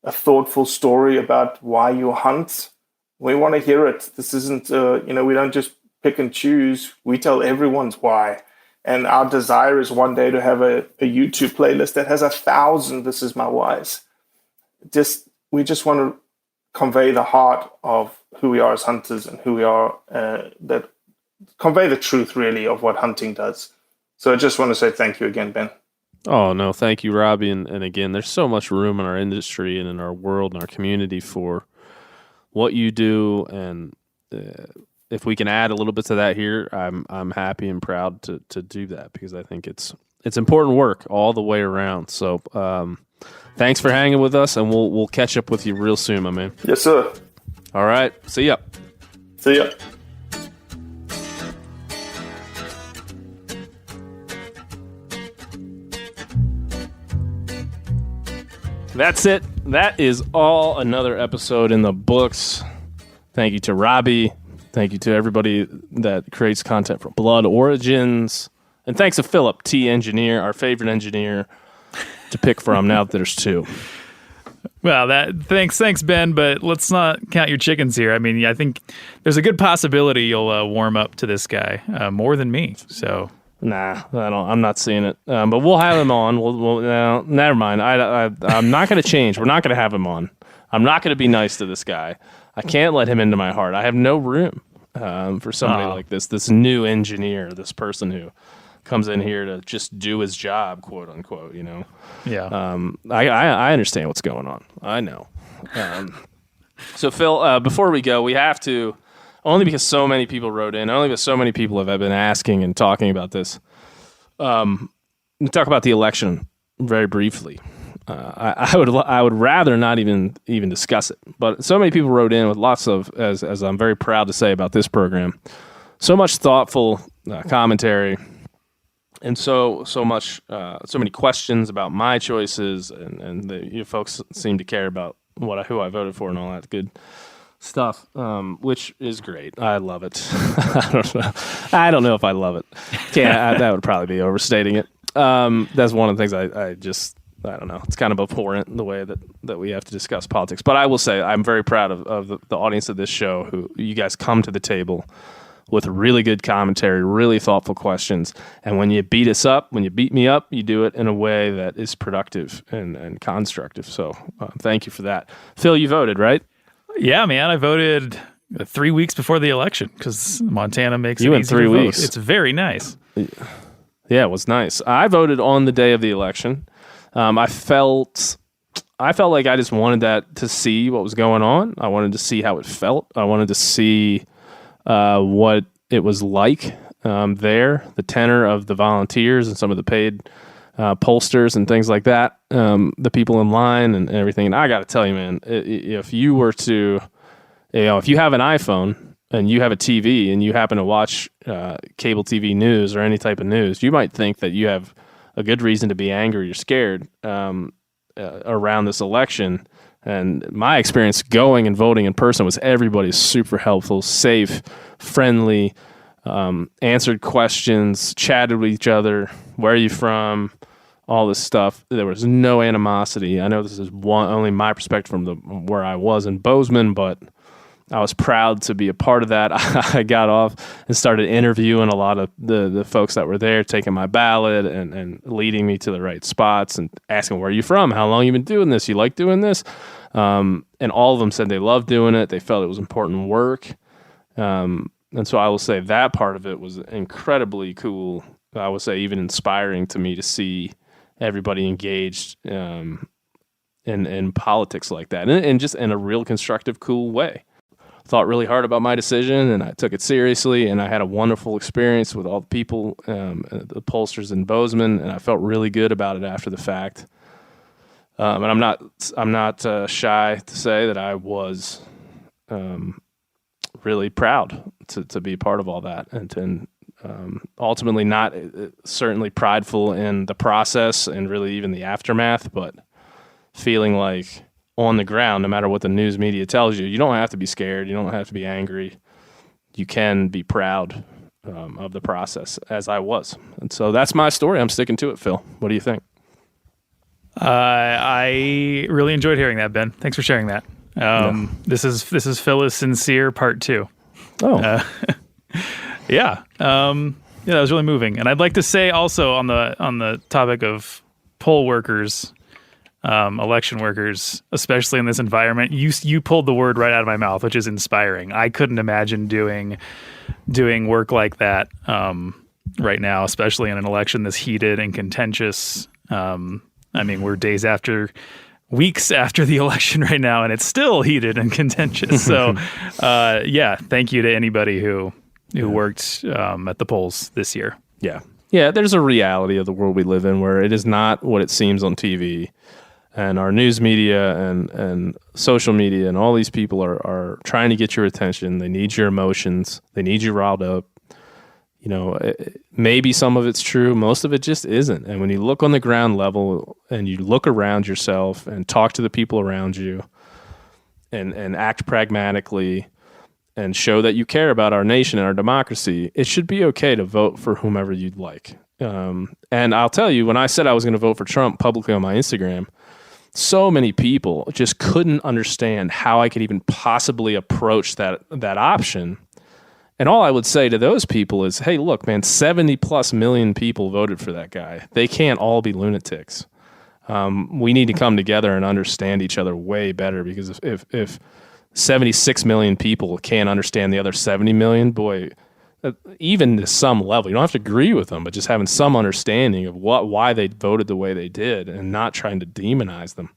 a thoughtful story about why you hunt. We want to hear it. This isn't, we don't just pick and choose. We tell everyone's why. And our desire is one day to have a YouTube playlist that has 1,000 This Is My Whys. We just want to convey the heart of who we are as hunters and who we are, that convey the truth really of what hunting does. So I just want to say thank you again, Ben. Oh, no, thank you, Robbie. And again, there's so much room in our industry and in our world and our community for what you do. And if we can add a little bit to that here, I'm happy and proud to do that, because I think it's important work all the way around. So thanks for hanging with us, and we'll catch up with you real soon, my man. Yes, sir. All right. See ya. See ya. That's it. That is all. Another episode in the books. Thank you to Robbie. Thank you to everybody that creates content for Blood Origins. And thanks to Philip T. Engineer, our favorite engineer to pick from now that there's 2. Well, thanks, Ben, but let's not count your chickens here. I mean, I think there's a good possibility you'll warm up to this guy more than me. So, nah, I'm not seeing it. But we'll have him on. No, never mind. I'm not going to change. We're not going to have him on. I'm not going to be nice to this guy. I can't let him into my heart. I have no room for somebody like this new engineer, this person who comes in here to just do his job, quote unquote, Yeah. I understand what's going on. I know. So Phil, before we go, we have to, only because so many people wrote in, only because so many people have been asking and talking about this, we talk about the election very briefly. I would rather not even discuss it, but so many people wrote in with lots of, as I'm very proud to say about this program, so much thoughtful commentary, and so many questions about my choices, and you folks seem to care about who I voted for and all that good stuff, which is great. I love it. I don't know if I love it. That would probably be overstating it. That's one of the things I don't know. It's kind of abhorrent the way that we have to discuss politics. But I will say I'm very proud of the audience of this show, who you guys come to the table with really good commentary, really thoughtful questions. And when you beat us up, when you beat me up, you do it in a way that is productive and constructive. So thank you for that. Phil, you voted, right? Yeah, man. I voted 3 weeks before the election because Montana makes you it went easy 3 to vote. weeks. It's very nice. Yeah, it was nice. I voted on the day of the election. I felt like I just wanted to see what was going on. I wanted to see how it felt. I wanted to see what it was like there, the tenor of the volunteers and some of the paid pollsters and things like that, the people in line and everything. And I got to tell you, man, if you were to, if you have an iPhone and you have a TV and you happen to watch cable TV news or any type of news, you might think that you have a good reason to be angry or scared around this election. And my experience going and voting in person was everybody's super helpful, safe, friendly, answered questions, chatted with each other. Where are you from? All this stuff. There was no animosity. I know this is only my perspective from where I was in Bozeman, but I was proud to be a part of that. I got off and started interviewing a lot of the folks that were there, taking my ballot and leading me to the right spots and asking, where are you from? How long you been doing this? You like doing this? And all of them said they loved doing it. They felt it was important work. And so I will say that part of it was incredibly cool. I would say even inspiring to me to see everybody engaged in politics like that, and just in a real constructive, cool way. Thought really hard about my decision, and I took it seriously, and I had a wonderful experience with all the people, the pollsters in Bozeman, and I felt really good about it after the fact. And I'm not shy to say that I was really proud to be part of all that, and Ultimately not certainly prideful in the process and really even the aftermath, but feeling like on the ground, no matter what the news media tells you, you don't have to be scared. You don't have to be angry. You can be proud of the process, as I was. And so that's my story. I'm sticking to it, Phil. What do you think? I really enjoyed hearing that, Ben. Thanks for sharing that. This is Phil's Sincere Part 2. Oh. Yeah. That was really moving. And I'd like to say also on the topic of poll workers, election workers, especially in this environment, you pulled the word right out of my mouth, which is inspiring. I couldn't imagine doing work like that right now, especially in an election this heated and contentious. I mean, we're weeks after the election right now, and it's still heated and contentious. So, thank you to anybody who worked at the polls this year. Yeah. Yeah, there's a reality of the world we live in where it is not what it seems on TV. And our news media and social media and all these people are trying to get your attention. They need your emotions. They need you riled up. You know, maybe some of it's true. Most of it just isn't. And when you look on the ground level and you look around yourself and talk to the people around you and act pragmatically and show that you care about our nation and our democracy, it should be okay to vote for whomever you'd like. And I'll tell you, when I said I was going to vote for Trump publicly on my Instagram, so many people just couldn't understand how I could even possibly approach that option. And all I would say to those people is, hey, look, man, 70 plus million people voted for that guy. They can't all be lunatics. We need to come together and understand each other way better, because if 76 million people can't understand the other 70 million, boy, even to some level, you don't have to agree with them, but just having some understanding of why they voted the way they did and not trying to demonize them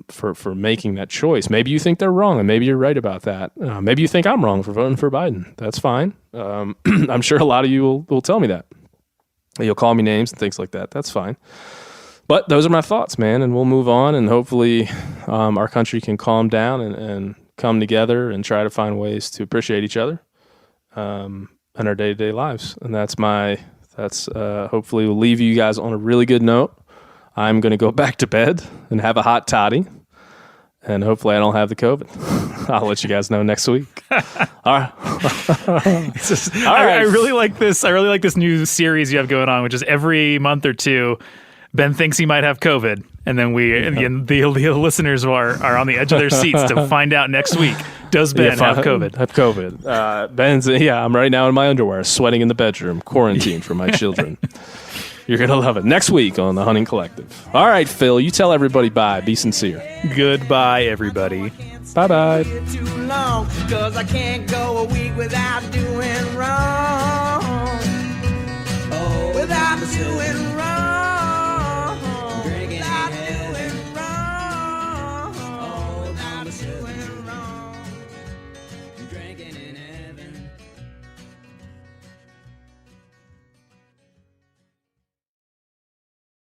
for making that choice. Maybe you think they're wrong, and maybe you're right about that. Maybe you think I'm wrong for voting for Biden. That's fine. I'm sure a lot of you will tell me that. You'll call me names and things like that. That's fine. But those are my thoughts, man, and we'll move on, and hopefully our country can calm down and come together and try to find ways to appreciate each other in our day-to-day lives. And that's hopefully will leave you guys on a really good note. I'm going to go back to bed and have a hot toddy, and hopefully I don't have the COVID. I'll let you guys know next week. All right. I really like this. I really like this new series you have going on, which is every month or two, Ben thinks he might have COVID, and then the listeners are on the edge of their seats to find out next week. Does Ben have COVID? Have COVID. Ben's, I'm right now in my underwear, sweating in the bedroom, quarantined for my children. You're going to love it. Next week on The Hunting Collective. All right, Phil, you tell everybody bye. Be sincere. Goodbye, everybody. Bye-bye. Too long, 'cause I can't go a week without doing wrong.